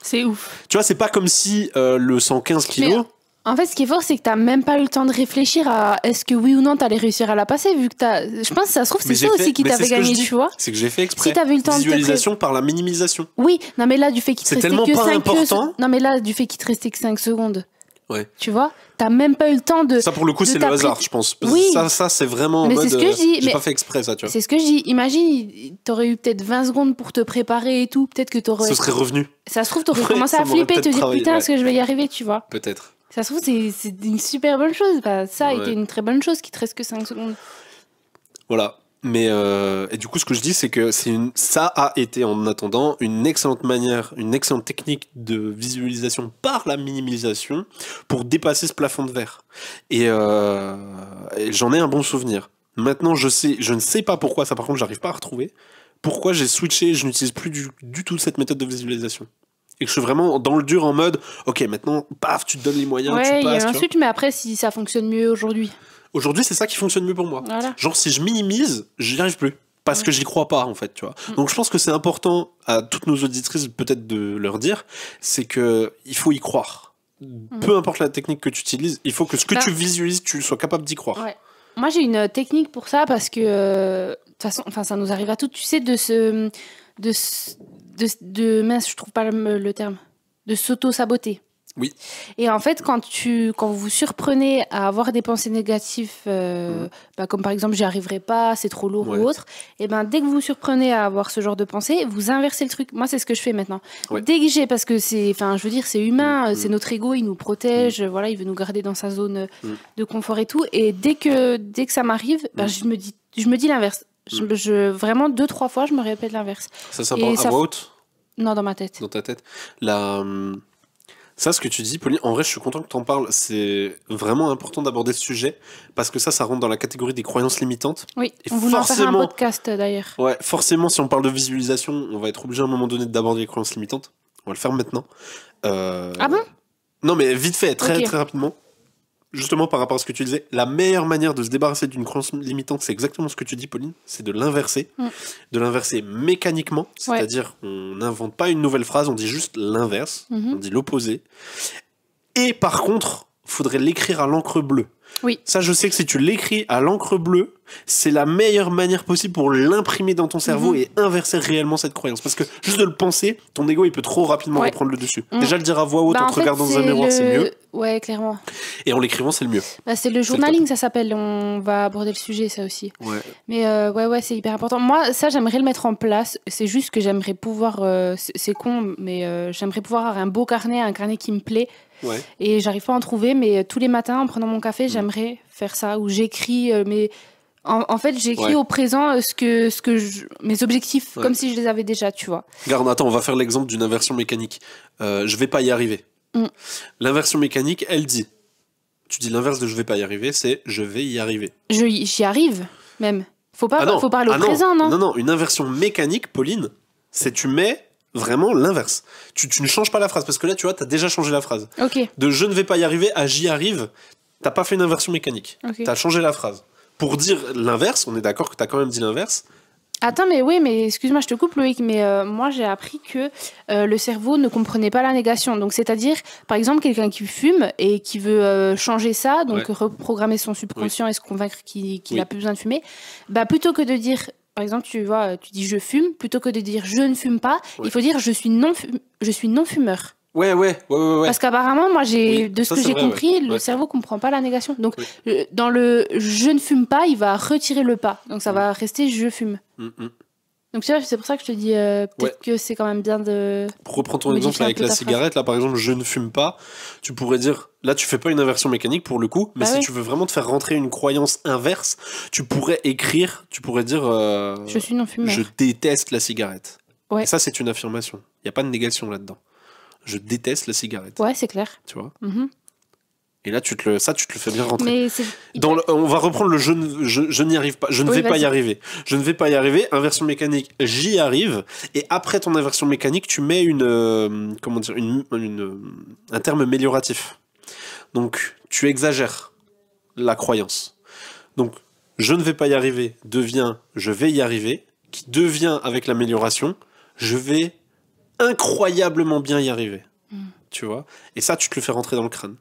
C'est ouf. Tu vois, c'est pas comme si le 115 kilos... Mais... En fait, ce qui est fort, c'est que t'as même pas eu le temps de réfléchir à est-ce que oui ou non t'allais réussir à la passer, vu que je pense que ça se trouve, c'est ça aussi qui t'avait gagné, tu vois. C'est que j'ai fait exprès. Si t'avais eu le temps visualisation par la minimisation. Oui, non, mais là, du fait qu'il te restait que 5 important. Non, mais là, du fait qu'il te restait que 5 secondes. Ouais. Tu vois, t'as même pas eu le temps de. Ça, pour le coup, c'est le hasard, je pense. Oui. Ça, c'est vraiment en mais mode. C'est ce que je dis. J'ai pas fait exprès, ça, tu vois. C'est ce que je dis. Imagine, t'aurais eu peut-être 20 secondes pour te préparer et tout. Peut-être que t'aurais. Ce serait revenu. Ça se trouve, t'aurais commencé à flipper, te dire putain, est-ce que je vais y arriver, tu vois. Peut-être. Ça se trouve, c'est une super bonne chose. Enfin, ça a été une très bonne chose qu'il te reste que 5 secondes. Voilà. Mais et du coup, ce que je dis, c'est que ça a été, en attendant, une excellente manière, une excellente technique de visualisation par la minimisation pour dépasser ce plafond de verre. Et j'en ai un bon souvenir. Maintenant, je ne sais pas pourquoi, ça par contre, j'arrive pas à retrouver, pourquoi j'ai switché, je n'utilise plus du tout cette méthode de visualisation. Et que je suis vraiment dans le dur en mode, ok, maintenant, paf, tu te donnes les moyens, tu passes. Ouais, il y a un switch, mais après, si ça fonctionne mieux aujourd'hui. Aujourd'hui, c'est ça qui fonctionne mieux pour moi. Voilà. Genre, si je minimise, j'y arrive plus. Parce que j'y crois pas, en fait, tu vois. Donc, je pense que c'est important à toutes nos auditrices, peut-être, de leur dire, c'est que il faut y croire. Peu importe la technique que tu utilises, il faut que ce que tu visualises, tu sois capable d'y croire. Ouais. Moi, j'ai une technique pour ça, parce que, de toute façon, ça nous arrive à toutes, tu sais, mince, je trouve pas le terme, de s'auto-saboter. Oui. Et en fait, quand vous vous surprenez à avoir des pensées négatives, comme par exemple, j'y arriverai pas, c'est trop lourd ou autre, et ben dès que vous vous surprenez à avoir ce genre de pensée, vous inversez le truc. Moi, c'est ce que je fais maintenant. Ouais. Dès que parce que je veux dire, c'est humain, c'est notre ego, il nous protège, voilà, il veut nous garder dans sa zone de confort et tout. Et dès que ça m'arrive, je me dis l'inverse. Vraiment 2-3 fois, je me répète l'inverse. Ça s'apprend à voix haute ? Non, dans ma tête. Dans ta tête. Ça, ce que tu dis, Pauline, en vrai, je suis content que tu en parles. C'est vraiment important d'aborder ce sujet parce que ça rentre dans la catégorie des croyances limitantes. Oui, on voulait en faire un podcast d'ailleurs. Ouais, forcément, si on parle de visualisation, on va être obligé à un moment donné d'aborder les croyances limitantes. On va le faire maintenant. Ah bon ? Non, mais vite fait, très rapidement. Justement, par rapport à ce que tu disais, la meilleure manière de se débarrasser d'une croyance limitante, c'est exactement ce que tu dis, Pauline, c'est de l'inverser. De l'inverser mécaniquement, c'est-à-dire on n'invente pas une nouvelle phrase, on dit juste l'inverse, on dit l'opposé. Et par contre, il faudrait l'écrire à l'encre bleue. Oui. Ça, je sais que si tu l'écris à l'encre bleue, c'est la meilleure manière possible pour l'imprimer dans ton cerveau et inverser réellement cette croyance. Parce que juste de le penser, ton ego, il peut trop rapidement reprendre le dessus. Déjà, le dire à voix haute en te regardant dans un miroir, c'est mieux. Ouais, clairement. Et en l'écrivant, c'est le mieux. C'est le journaling, ça s'appelle. On va aborder le sujet, ça aussi. Ouais. Mais ouais, c'est hyper important. Moi, ça, j'aimerais le mettre en place. C'est juste que j'aimerais pouvoir... c'est con, mais j'aimerais pouvoir avoir un beau carnet, un carnet qui me plaît. Ouais. Et j'arrive pas à en trouver, mais tous les matins, en prenant mon café, j'aimerais faire ça, où j'écris... En fait, j'écris au présent mes objectifs, comme si je les avais déjà, tu vois. Regarde, attends, on va faire l'exemple d'une inversion mécanique. Je vais pas y arriver. L'inversion mécanique, elle dit... Tu dis l'inverse de je vais pas y arriver, c'est je vais y arriver. J'y arrive. même. Faut parler au présent, non? Non, une inversion mécanique, Pauline, c'est tu mets vraiment l'inverse. Tu ne changes pas la phrase, parce que là, tu vois, t'as déjà changé la phrase. Ok. De je ne vais pas y arriver à j'y arrive, t'as pas fait une inversion mécanique. Okay. T'as changé la phrase. Pour dire l'inverse, on est d'accord que t'as quand même dit l'inverse. Attends, mais excuse-moi, je te coupe, Loïc, mais moi j'ai appris que le cerveau ne comprenait pas la négation. Donc, c'est-à-dire, par exemple, quelqu'un qui fume et qui veut changer ça, donc reprogrammer son subconscient et se convaincre qu'il a plus besoin de fumer, bah, plutôt que de dire, par exemple, tu vois, tu dis je fume, plutôt que de dire je ne fume pas, il faut dire je suis non-fumeur. Ouais. Parce qu'apparemment, moi, de ce que j'ai compris, le cerveau comprend pas la négation. Donc, dans le je ne fume pas, il va retirer le pas. Donc, ça va rester je fume. Donc, tu vois, c'est pour ça que je te dis peut-être que c'est quand même bien de. Pour reprendre ton exemple avec la cigarette, là, par exemple, je ne fume pas, tu pourrais dire, là, tu fais pas une inversion mécanique pour le coup, mais si tu veux vraiment te faire rentrer une croyance inverse, tu pourrais dire, je suis non-fumeur. Je déteste la cigarette. Ouais. Et ça, c'est une affirmation. Il n'y a pas de négation là-dedans. Je déteste la cigarette. Ouais, c'est clair. Tu vois. Et là, tu te le fais bien rentrer. Mais on va reprendre le je n'y arrive pas. Je ne vais pas y arriver. Je ne vais pas y arriver. Inversion mécanique, j'y arrive. Et après ton inversion mécanique, tu mets un terme amélioratif. Donc, tu exagères la croyance. Donc, je ne vais pas y arriver devient je vais y arriver, qui devient avec l'amélioration, je vais incroyablement bien y arriver. Tu vois. Et ça, tu te le fais rentrer dans le crâne.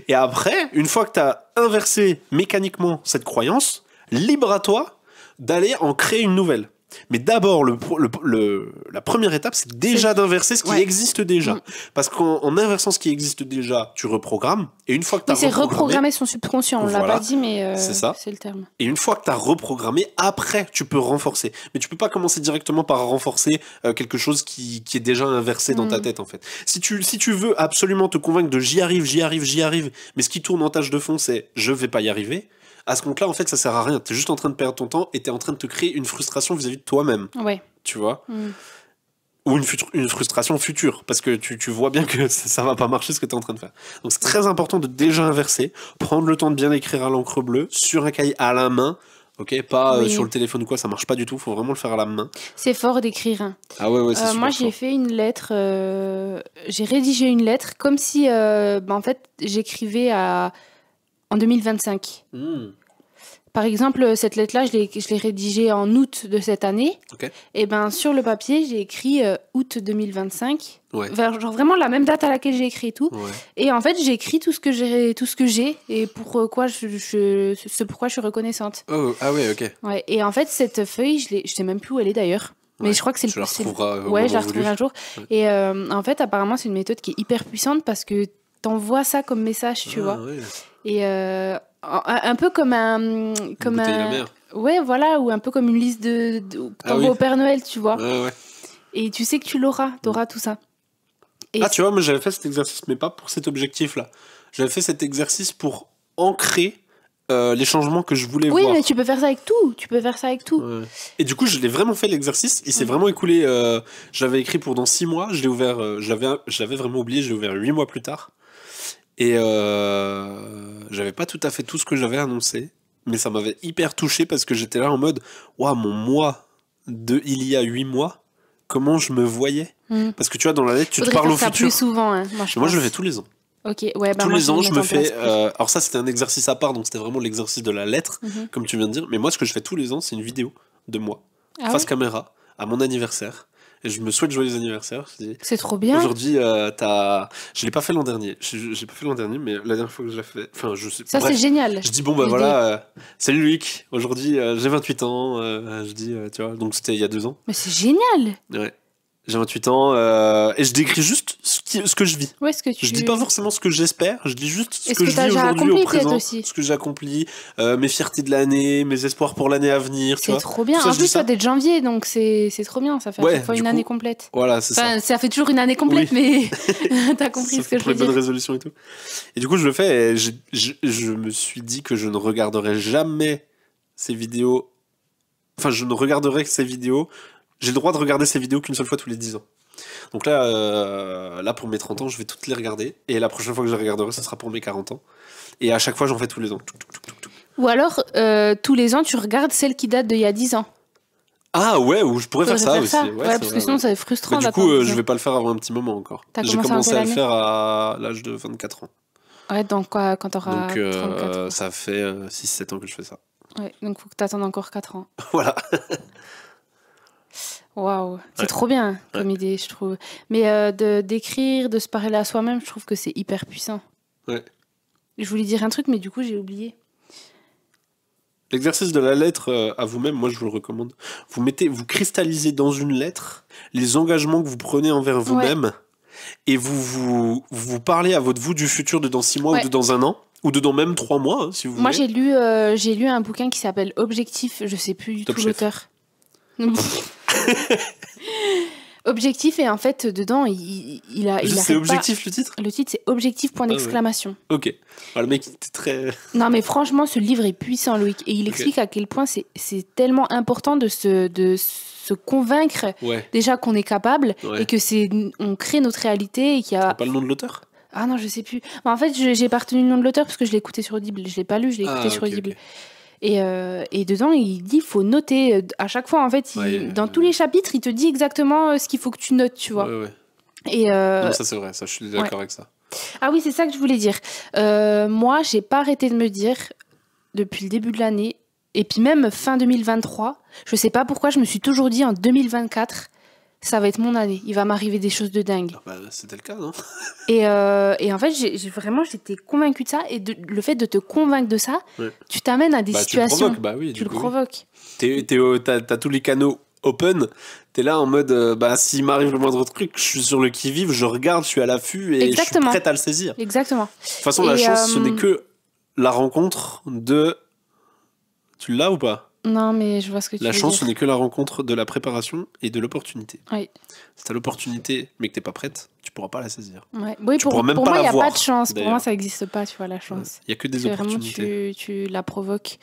Et après, une fois que tu as inversé mécaniquement cette croyance, libre à toi d'aller en créer une nouvelle. Mais d'abord, la première étape, c'est déjà d'inverser ce qui existe déjà. Parce qu'en inversant ce qui existe déjà, tu reprogrammes. Et une fois que tu as c'est reprogrammer son subconscient. On l'a pas dit, mais c'est le terme. Et une fois que tu as reprogrammé, après, tu peux renforcer. Mais tu peux pas commencer directement par renforcer quelque chose qui est déjà inversé dans ta tête, en fait. Si tu veux absolument te convaincre de j'y arrive, mais ce qui tourne en tâche de fond, c'est je vais pas y arriver. À ce compte-là, en fait, ça sert à rien. T'es juste en train de perdre ton temps et t'es en train de te créer une frustration vis-à-vis de toi-même. Ouais. Tu vois Ou une frustration future, parce que tu vois bien que ça va pas marcher ce que t'es en train de faire. Donc c'est très important de déjà inverser, prendre le temps de bien écrire à l'encre bleue, sur un cahier à la main, ok, pas sur le téléphone ou quoi, ça marche pas du tout, faut vraiment le faire à la main. C'est fort d'écrire. Ah ouais, c'est super moi, j'ai fait une lettre, j'ai rédigé une lettre comme si, en fait, j'écrivais en 2025. Par exemple, cette lettre-là, je l'ai rédigée en août de cette année. Okay. Et ben sur le papier, j'ai écrit août 2025. Ouais. Genre vraiment la même date à laquelle j'ai écrit tout. Ouais. Et en fait, j'ai écrit tout ce que j'ai et pourquoi je suis reconnaissante. Oh, ah ouais, ok. Ouais. Et en fait, cette feuille, je sais même plus où elle est d'ailleurs. Mais je crois que c'est je la retrouverai je la retrouverai un jour. Ouais. Et en fait, apparemment, c'est une méthode qui est hyper puissante parce que t'envoies ça comme message, tu vois. Ouais. Et un peu comme un la mer. Ouais, voilà, ou un peu comme une liste t'envoies au Père Noël, tu vois. Ouais. Et tu sais que t'auras tout ça. Et tu vois, moi j'avais fait cet exercice, mais pas pour cet objectif-là. J'avais fait cet exercice pour ancrer les changements que je voulais voir. Oui, mais tu peux faire ça avec tout. Ouais. Et du coup, je l'ai vraiment fait l'exercice. Il s'est vraiment écoulé. J'avais écrit pour dans 6 mois. Je l'ai ouvert. J'avais vraiment oublié. Je l'ai ouvert 8 mois plus tard. Et j'avais pas tout à fait tout ce que j'avais annoncé, mais ça m'avait hyper touché parce que j'étais là en mode waouh, mon moi de il y a 8 mois, comment je me voyais. Parce que tu vois, dans la lettre, tu te parles au futur. Plus souvent, hein, moi, je le fais tous les ans. Ok, ouais, tous les ans, je me fais. Alors, ça, c'était un exercice à part, donc c'était vraiment l'exercice de la lettre, comme tu viens de dire. Mais moi, ce que je fais tous les ans, c'est une vidéo de moi, face caméra, à mon anniversaire. Et je me souhaite joyeux anniversaire. C'est trop bien. Aujourd'hui, je l'ai pas fait l'an dernier. J'ai pas fait l'an dernier, mais la dernière fois que je l'ai fait, enfin, je sais. Ça, c'est génial. Je dis bon bah voilà, salut Luc. Aujourd'hui, j'ai 28 ans. Je dis, tu vois, donc c'était il y a 2 ans. Mais c'est génial. Ouais. J'ai 28 ans et je décris juste ce que je vis. Ouais, je dis pas forcément ce que j'espère, je dis juste ce que je vis aujourd'hui au présent, ce que j'ai accompli, mes fiertés de l'année, mes espoirs pour l'année à venir. C'est trop bien. En plus, toi, t'es de janvier, donc c'est trop bien. Ça fait à chaque fois une année complète. Voilà, c'est ça. Ça fait toujours une année complète, mais t'as compris ce que je veux dire. Pour les bonnes résolutions et tout. Et du coup, je le fais et je me suis dit que je ne regarderai jamais ces vidéos. Enfin, je ne regarderai que ces vidéos. J'ai le droit de regarder ces vidéos qu'une seule fois tous les 10 ans. Donc là, pour mes 30 ans, je vais toutes les regarder. Et la prochaine fois que je les regarderai, ce sera pour mes 40 ans. Et à chaque fois, j'en fais tous les ans. Ou alors, tous les ans, tu regardes celle qui date d'il y a 10 ans. Ah ouais, ou je pourrais faire ça aussi. Ouais, parce que sinon, ça va être frustrant. Mais du coup, je vais pas le faire avant un petit moment encore. J'ai commencé à le faire à l'âge de 24 ans. Ouais, donc quoi, quand t'auras 34 ans. Ça fait 6-7 ans que je fais ça. Ouais, donc faut que t'attendes encore 4 ans. Voilà. Waouh, c'est trop bien comme idée, je trouve. Mais d'écrire, de se parler à soi-même, je trouve que c'est hyper puissant. Ouais. Je voulais dire un truc, mais du coup, j'ai oublié. L'exercice de la lettre à vous-même, moi je vous le recommande. Vous cristallisez dans une lettre les engagements que vous prenez envers vous-même et vous parlez à votre vous du futur de dans 6 mois ou de dans 1 an ou de dans même 3 mois, si vous voulez. Moi j'ai lu un bouquin qui s'appelle Objectif, je sais plus du tout l'auteur. Objectif, et en fait dedans il a c'est Objectif pas... le titre. Le titre c'est Objectif point d'exclamation. Ouais. Ok. Alors, le mec était très. Non mais franchement ce livre est puissant, Loïc, et il explique à quel point c'est tellement important de se convaincre déjà qu'on est capable et que on crée notre réalité et qu'il y a. C'est pas le nom de l'auteur? Ah non, je sais plus. Bah, en fait j'ai pas retenu le nom de l'auteur parce que je l'ai écouté sur Audible, je l'ai pas lu, je l'ai écouté sur Audible. Okay. Et dedans, il dit faut noter à chaque fois. En fait, dans tous les chapitres, il te dit exactement ce qu'il faut que tu notes, tu vois. Et non, ça c'est vrai, ça je suis d'accord avec ça. Ah oui, c'est ça que je voulais dire. Moi, j'ai pas arrêté de me dire depuis le début de l'année, et puis même fin 2023, je sais pas pourquoi, je me suis toujours dit en 2024, ça va être mon année, il va m'arriver des choses de dingue. Ah bah, c'était le cas, non? Et en fait, j'étais convaincue de ça, et le fait de te convaincre de ça, tu t'amènes à des situations. Tu le provoques. T'as tous les canaux open, t'es là en mode s'il m'arrive le moindre truc, je suis sur le qui-vive, je regarde, je suis à l'affût et je suis prête à le saisir. Exactement. De toute façon, la chance, ce n'est que la rencontre de... Tu l'as ou pas? Non, mais je vois ce que tu veux dire. La chance, ce n'est que la rencontre de la préparation et de l'opportunité. Oui. Si t'as l'opportunité, mais que t'es pas prête, tu pourras pas la saisir. Ouais. Oui, pour moi, il n'y a pas de chance. Pour moi, ça n'existe pas, tu vois, la chance. Il y a que des opportunités. Vraiment, tu la provoques.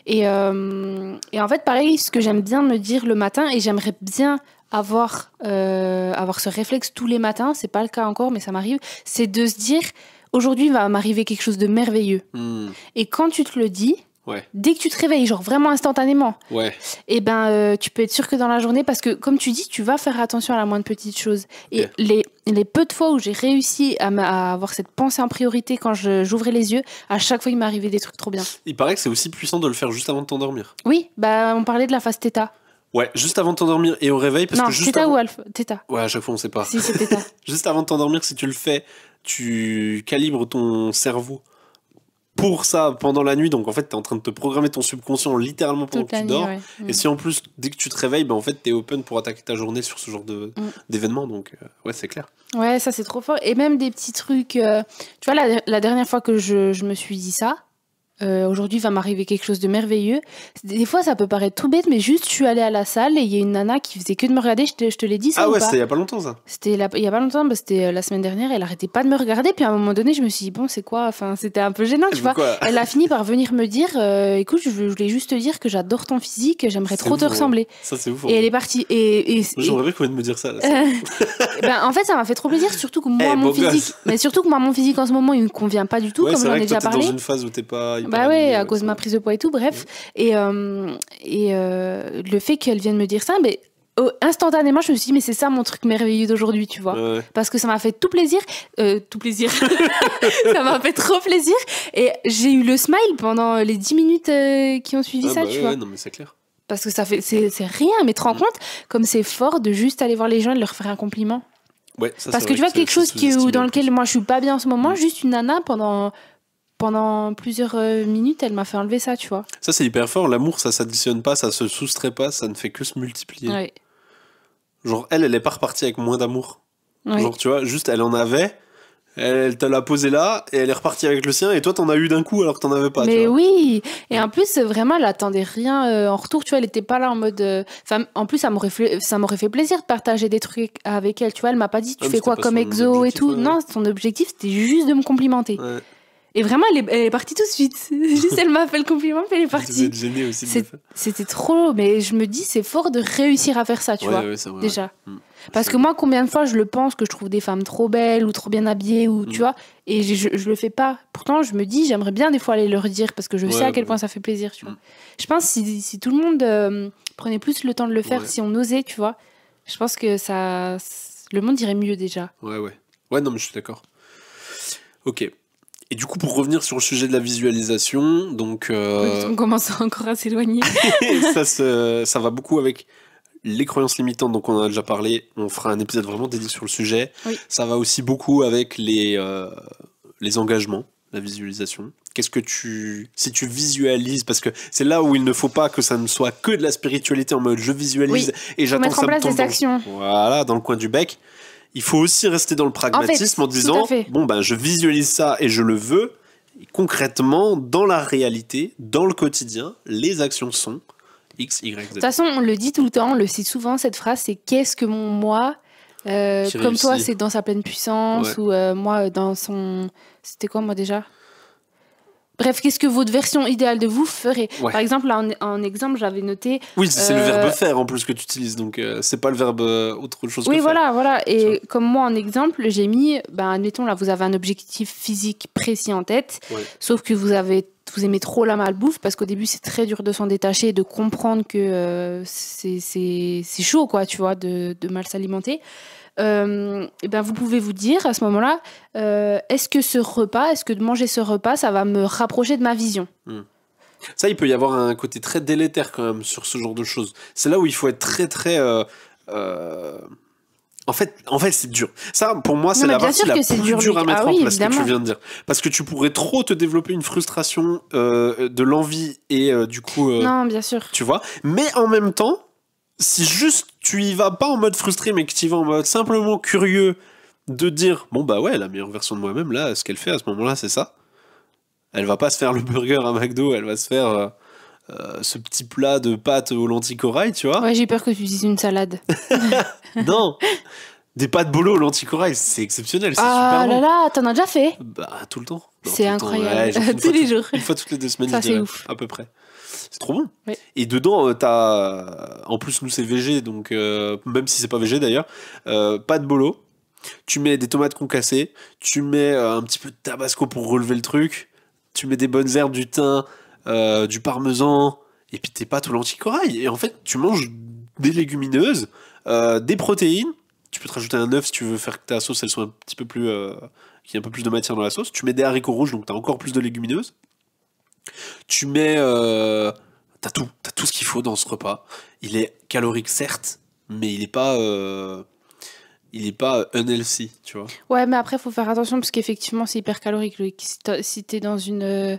Et en fait, pareil, ce que j'aime bien me dire le matin, et j'aimerais bien avoir ce réflexe tous les matins, c'est pas le cas encore, mais ça m'arrive, c'est de se dire, aujourd'hui va m'arriver quelque chose de merveilleux. Et quand tu te le dis, dès que tu te réveilles, genre vraiment instantanément, et tu peux être sûr que dans la journée, parce que comme tu dis, tu vas faire attention à la moindre petite chose. Et les peu de fois où j'ai réussi à avoir cette pensée en priorité quand j'ouvrais les yeux, à chaque fois il m'arrivait des trucs trop bien. Il paraît que c'est aussi puissant de le faire juste avant de t'endormir. Oui, on parlait de la phase Theta. Ouais, juste avant de t'endormir et au réveil. Parce que juste Theta ou Alpha? Theta. Ouais, à chaque fois on sait pas. Si, c'est Theta. Juste avant de t'endormir, si tu le fais, tu calibres ton cerveau pour ça pendant la nuit, donc en fait t'es en train de te programmer ton subconscient littéralement pendant que tu dors, et si en plus dès que tu te réveilles, en fait t'es open pour attaquer ta journée sur ce genre d'événements, donc ouais, c'est clair. Ouais, ça c'est trop fort. Et même des petits trucs, tu vois, la dernière fois que je me suis dit ça, aujourd'hui va m'arriver quelque chose de merveilleux. Des fois ça peut paraître tout bête, mais juste je suis allée à la salle et il y a une nana qui faisait que de me regarder. Je te l'ai dit ça. Ah ouais, c'était il y a pas longtemps ça. C'était il y a pas longtemps, c'était la semaine dernière. Elle arrêtait pas de me regarder, puis à un moment donné je me suis dit bon, c'est quoi, enfin c'était un peu gênant, tu vois. Elle a fini par venir me dire écoute, je voulais juste te dire que j'adore ton physique, j'aimerais trop te ressembler. Ça c'est ouf. Et elle est partie j'aimerais bien qu'on vienne me dire ça là. En fait ça m'a fait trop plaisir, surtout que moi mon physique en ce moment il me convient pas du tout, comme j'en ai déjà parlé. Dans une phase où t'es pas. Bah ouais, à cause de ma prise de poids et tout, bref. Et le fait qu'elle vienne me dire ça, instantanément, je me suis dit, mais c'est ça mon truc merveilleux d'aujourd'hui, tu vois. Parce que ça m'a fait tout plaisir. Ça m'a fait trop plaisir. Et j'ai eu le smile pendant les 10 minutes qui ont suivi ça, tu vois. Non, mais c'est clair. Parce que c'est rien, mais te rends compte comme c'est fort de juste aller voir les gens et de leur faire un compliment. Ouais, ça, parce que tu vois, quelque chose dans lequel moi je suis pas bien en ce moment, juste une nana pendant plusieurs minutes, elle m'a fait enlever ça, tu vois. Ça, c'est hyper fort. L'amour, ça s'additionne pas, ça se soustrait pas, ça ne fait que se multiplier. Ouais. Genre, elle est pas repartie avec moins d'amour. Ouais. Genre, tu vois, juste, elle en avait, elle te l'a posé là, et elle est repartie avec le sien, et toi, t'en as eu d'un coup alors que t'en avais pas. Mais tu vois. Oui, et en plus, vraiment, elle attendait rien en retour, tu vois, elle était pas là en mode... en plus, ça m'aurait fait plaisir de partager des trucs avec elle, tu vois, elle m'a pas dit, tu fais quoi comme exo et tout. Non, son objectif, c'était juste de me complimenter. Ouais. Et vraiment, elle est partie tout de suite. Juste, elle m'a fait le compliment, puis elle est partie. Vous êtes gêné aussi de le faire. C'était trop, mais je me dis, c'est fort de réussir à faire ça, tu vois, c'est vrai, déjà. Parce que moi, combien de fois je le pense que je trouve des femmes trop belles ou trop bien habillées, ou tu vois, et je le fais pas. Pourtant, je me dis, j'aimerais bien des fois aller leur dire, parce que je sais à quel point ça fait plaisir, tu vois. Je pense que si tout le monde prenait plus le temps de le faire, si on osait, tu vois, je pense que le monde irait mieux déjà. Ouais, non, mais je suis d'accord. Ok. Et du coup, pour revenir sur le sujet de la visualisation, donc... On commence encore à s'éloigner. ça va beaucoup avec les croyances limitantes, donc on en a déjà parlé. On fera un épisode vraiment dédié sur le sujet. Oui. Ça va aussi beaucoup avec les engagements, la visualisation. Qu'est-ce que si tu visualises, parce que c'est là où il ne faut pas que ça ne soit que de la spiritualité en mode je visualise et j'attends que ça me tombe dans le coin du bec. Il faut aussi rester dans le pragmatisme en disant bon ben je visualise ça et je le veux. Et concrètement, dans la réalité, dans le quotidien, les actions sont X, Y, Z. De toute façon, on le dit tout le temps, on le cite souvent cette phrase, c'est qu'est-ce que mon moi comme toi, c'est dans sa pleine puissance ou moi dans son. C'était quoi moi déjà? Bref, qu'est-ce que votre version idéale de vous ferait? Par exemple, là, en exemple, j'avais noté... Oui, c'est le verbe faire en plus que tu utilises, donc c'est pas le verbe autre chose que faire. Oui, voilà. Et comme moi, en exemple, j'ai mis, admettons, là, vous avez un objectif physique précis en tête, sauf que vous aimez trop la malbouffe, parce qu'au début, c'est très dur de s'en détacher, de comprendre que c'est chaud, quoi, tu vois, de mal s'alimenter. Vous pouvez vous dire à ce moment-là, est-ce que de manger ce repas, ça va me rapprocher de ma vision? Ça, il peut y avoir un côté très délétère quand même sur ce genre de choses. C'est là où il faut être très très... En fait, c'est dur. Ça, pour moi, c'est la partie la plus dure à mettre en place, ce que tu viens de dire. Parce que tu pourrais trop te développer une frustration, de l'envie et du coup... non, bien sûr. Tu vois. Mais en même temps, si juste tu y vas pas en mode frustré, mais que tu y vas en mode simplement curieux de dire bon bah ouais, la meilleure version de moi-même, là, ce qu'elle fait à ce moment-là, c'est ça. Elle va pas se faire le burger à McDo, elle va se faire ce petit plat de pâtes aux lentilles corail, tu vois. Ouais, j'ai peur que tu dises une salade. Non, des pâtes bolo aux lentilles corail, c'est exceptionnel, c'est super bon. Ah là là, t'en as déjà fait? Bah tout le temps. C'est incroyable, tous les jours. Une fois toutes les 2 semaines, ça, je dirais, ouf. à peu près. C'est trop bon. Oui. Et dedans, t'as... En plus, nous, c'est végé, donc même si c'est pas végé d'ailleurs, pas de bolo. Tu mets des tomates concassées, tu mets un petit peu de tabasco pour relever le truc, tu mets des bonnes herbes, du thym, du parmesan, et puis tes pâtes aux lentilles corail. Et en fait, tu manges des légumineuses, des protéines. Tu peux te rajouter un œuf si tu veux faire que ta sauce elle soit un petit peu plus... qu'il y ait un peu plus de matière dans la sauce. Tu mets des haricots rouges, donc t'as encore plus de légumineuses. Tu mets... t'as tout ce qu'il faut dans ce repas. Il est calorique, certes, mais il est pas unhealthy, tu vois. Ouais, mais après, il faut faire attention, parce qu'effectivement, c'est hyper calorique, Loïc. Si t'es dans une...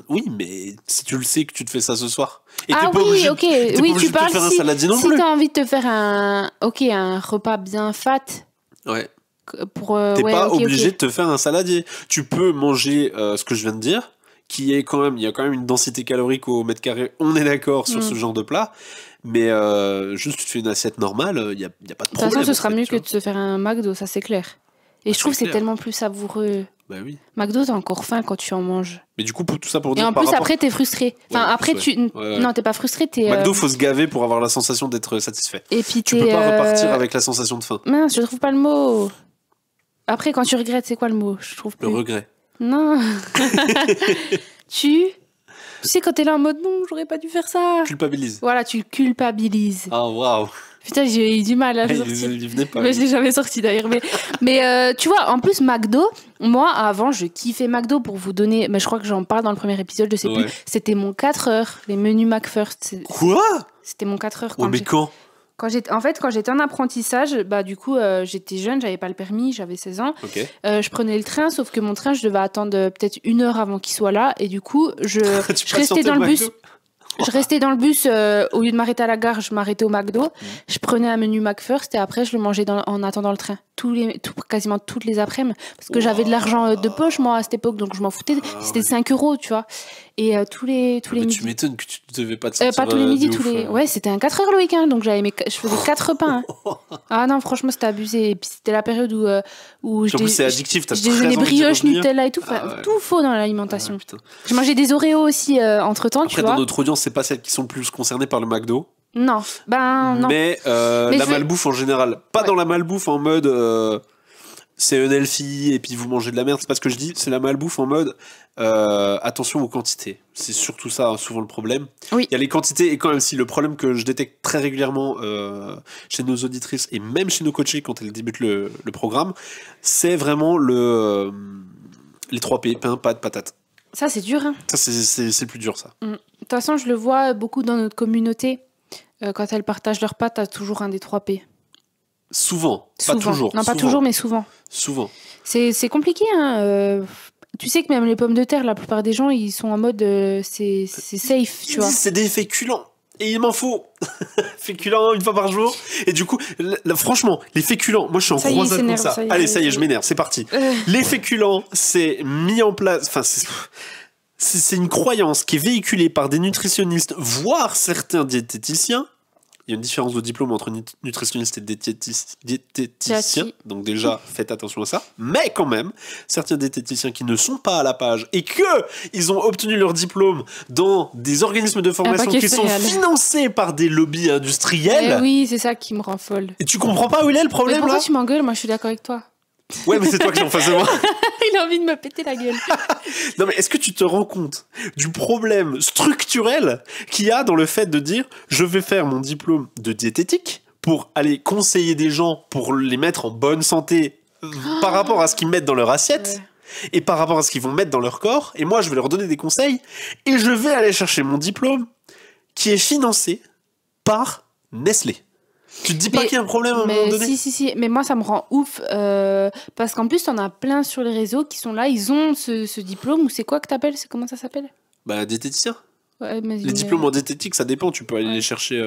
Oui, mais si tu le sais que tu te fais ça ce soir. Et t'es pas obligé, ok. t'es Oui, pas obligé tu parles de te faire un saladier non plus. Si t'as envie de te faire un repas bien fat... Ouais. T'es pas obligé de te faire un saladier. Tu peux manger ce que je viens de dire, qui est quand même, il y a quand même une densité calorique au mètre carré, on est d'accord sur ce genre de plat, mais juste tu te fais une assiette normale, il y a pas de problème. De toute façon, ce sera mieux que de se faire un McDo, ça c'est clair. Et je trouve que c'est tellement plus savoureux. Bah oui. McDo, t'as encore faim quand tu en manges. Mais du coup, tout ça pour dire. Et en plus, après, t'es frustré. Enfin, après, non, t'es pas frustré. McDo, faut se gaver pour avoir la sensation d'être satisfait. Et puis tu peux pas repartir avec la sensation de faim. Mince, je trouve pas le mot. Après, quand tu regrettes, c'est quoi le mot? Je trouve plus. Le regret. Non. Tu sais, quand t'es là en mode non, j'aurais pas dû faire ça. Culpabilise. Voilà, tu culpabilises. Ah, waouh. Putain, j'ai eu du mal à le sortir. Il venait pas. Mais je l'ai jamais sorti d'ailleurs. Mais tu vois, en plus, McDo, moi avant, je kiffais McDo pour vous donner. Mais je crois que j'en parle dans le premier épisode, je sais plus. C'était mon 4 heures, les menus McFirst. Quoi? C'était mon 4 heures. Mais quand? Quand j'étais en apprentissage, du coup, j'étais jeune, j'avais pas le permis, j'avais 16 ans. Okay. Je prenais le train, sauf que mon train, je devais attendre peut-être 1 heure avant qu'il soit là. Et du coup, je restais dans le bus. Je restais dans le bus, au lieu de m'arrêter à la gare, je m'arrêtais au McDo. Je prenais un menu McFirst et après, je le mangeais en attendant le train. Quasiment toutes les après-midi. Parce que j'avais de l'argent de poche, moi, à cette époque, donc je m'en foutais. C'était 5 €, tu vois. Et tous les mais tu m'étonnes que tu devais pas te sortir pas tous les midis, de tous ouf, les. Ouais, c'était un 4 heures le week-end, donc je faisais 4 repas. Hein. Ah non, franchement, c'était abusé. Et puis c'était la période où En plus, c'est addictif. T'as je déjeunais très envie d'y brioche, revenir. Nutella et tout. Tout faux dans l'alimentation. Je mangeais des Oreos aussi entre-temps, tu vois. Après, dans notre audience, c'est pas celles qui sont le plus concernées par le McDo. Non, non. Mais la malbouffe en général. Pas dans la malbouffe en mode c'est unhealthy et puis vous mangez de la merde. C'est pas ce que je dis. C'est la malbouffe en mode attention aux quantités. C'est surtout ça, hein, souvent le problème. Oui. Il y a les quantités et quand même si le problème que je détecte très régulièrement chez nos auditrices et même chez nos coachés quand elles débutent le programme, c'est vraiment les 3 P, pain, pâtes, patates. Ça, c'est dur. Hein. Ça, c'est plus dur, ça. De toute façon, je le vois beaucoup dans notre communauté. Quand elles partagent leurs pâtes, t'as toujours un des 3 P. Souvent. Pas toujours. Non, pas toujours, mais souvent. Souvent. C'est compliqué. Hein. Tu sais que même les pommes de terre, la plupart des gens, ils sont en mode c'est safe, tu vois. C'est des féculents. Et il m'en faut. Féculents une fois par jour. Et du coup, franchement, les féculents, moi je suis en croisade comme ça. Allez, ça y est, je m'énerve, c'est parti. Les féculents, c'est mis en place. Enfin, c'est une croyance qui est véhiculée par des nutritionnistes, voire certains diététiciens. Il y a une différence de diplôme entre nutritionniste et diététicien. Donc déjà, faites attention à ça. Mais quand même, certains diététiciens qui ne sont pas à la page et qu'ils ont obtenu leur diplôme dans des organismes de formation qui sont financés par des lobbies industriels. Oui, c'est ça qui me rend folle. Et tu comprends pas où il est le problème, pourquoi là ? tu m'engueules ? Moi, je suis d'accord avec toi. Ouais, mais c'est toi que j'ai en face de moi. Il a envie de me péter la gueule. Non, mais est-ce que tu te rends compte du problème structurel qu'il y a dans le fait de dire je vais faire mon diplôme de diététique pour aller conseiller des gens pour les mettre en bonne santé par rapport à ce qu'ils mettent dans leur assiette et par rapport à ce qu'ils vont mettre dans leur corps, et moi je vais leur donner des conseils et je vais aller chercher mon diplôme qui est financé par Nestlé. Tu te dis pas qu'il y a un problème à un moment donné ? Si, mais moi ça me rend ouf parce qu'en plus t'en as plein sur les réseaux qui sont là, ils ont ce diplôme, ou c'est quoi que t'appelles ? Comment ça s'appelle ? Bah, diététicien. Ouais, mais les diplômes en diététique, ça dépend, tu peux aller les chercher,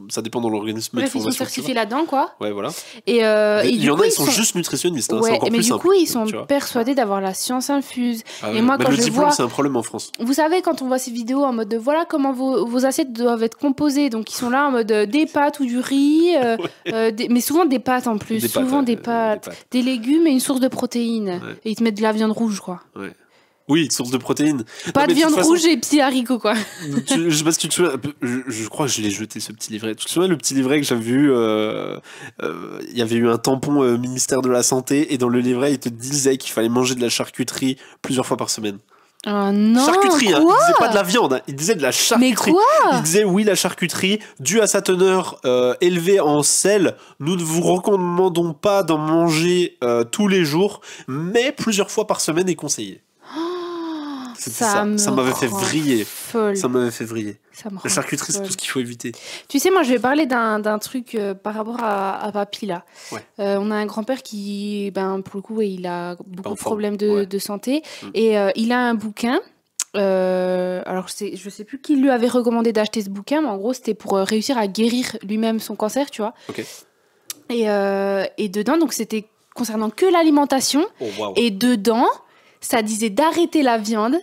ça dépend dans l'organisme de formation. Ils sont certifiés là-dedans, quoi. Ouais, voilà. Et il y en a, ils sont juste nutritionnistes, ouais, c'est encore mais plus du simple. coup, ils sont persuadés d'avoir la science infuse. Et moi, quand le je diplôme, vois... c'est un problème en France. Vous savez, quand on voit ces vidéos en mode de voilà comment vos assiettes doivent être composées, donc ils sont là en mode des pâtes ou du riz, mais souvent des pâtes en plus, des pâtes, des légumes et une source de protéines. Ouais. Et ils te mettent de la viande rouge, quoi. Ouais. Oui, source de protéines. Pas de viande rouge et petits haricots, quoi. Je sais pas si tu te souviens, je crois que je l'ai jeté, ce petit livret. Tu te souviens le petit livret que j'avais vu il y avait eu un tampon ministère de la Santé, et dans le livret, il te disait qu'il fallait manger de la charcuterie plusieurs fois par semaine. Oh non, charcuterie, quoi hein. Il disait pas de la viande, hein. Il disait de la charcuterie. Mais quoi ? Il disait oui, la charcuterie, due à sa teneur élevée en sel, nous ne vous recommandons pas d'en manger tous les jours, mais plusieurs fois par semaine est conseillé. Ça m'avait fait vriller. Ça m'avait fait vriller. La charcuterie, c'est tout ce qu'il faut éviter. Tu sais, moi, je vais parler d'un truc par rapport à papy, là. Ouais. On a un grand-père qui, pour le coup, il a beaucoup de problèmes de santé. Et il a un bouquin. Alors, je sais plus qui lui avait recommandé d'acheter ce bouquin, mais en gros, c'était pour réussir à guérir lui-même son cancer, tu vois. Okay. Et dedans, donc, c'était concernant que l'alimentation. Oh, wow. Et dedans, ça disait d'arrêter la viande.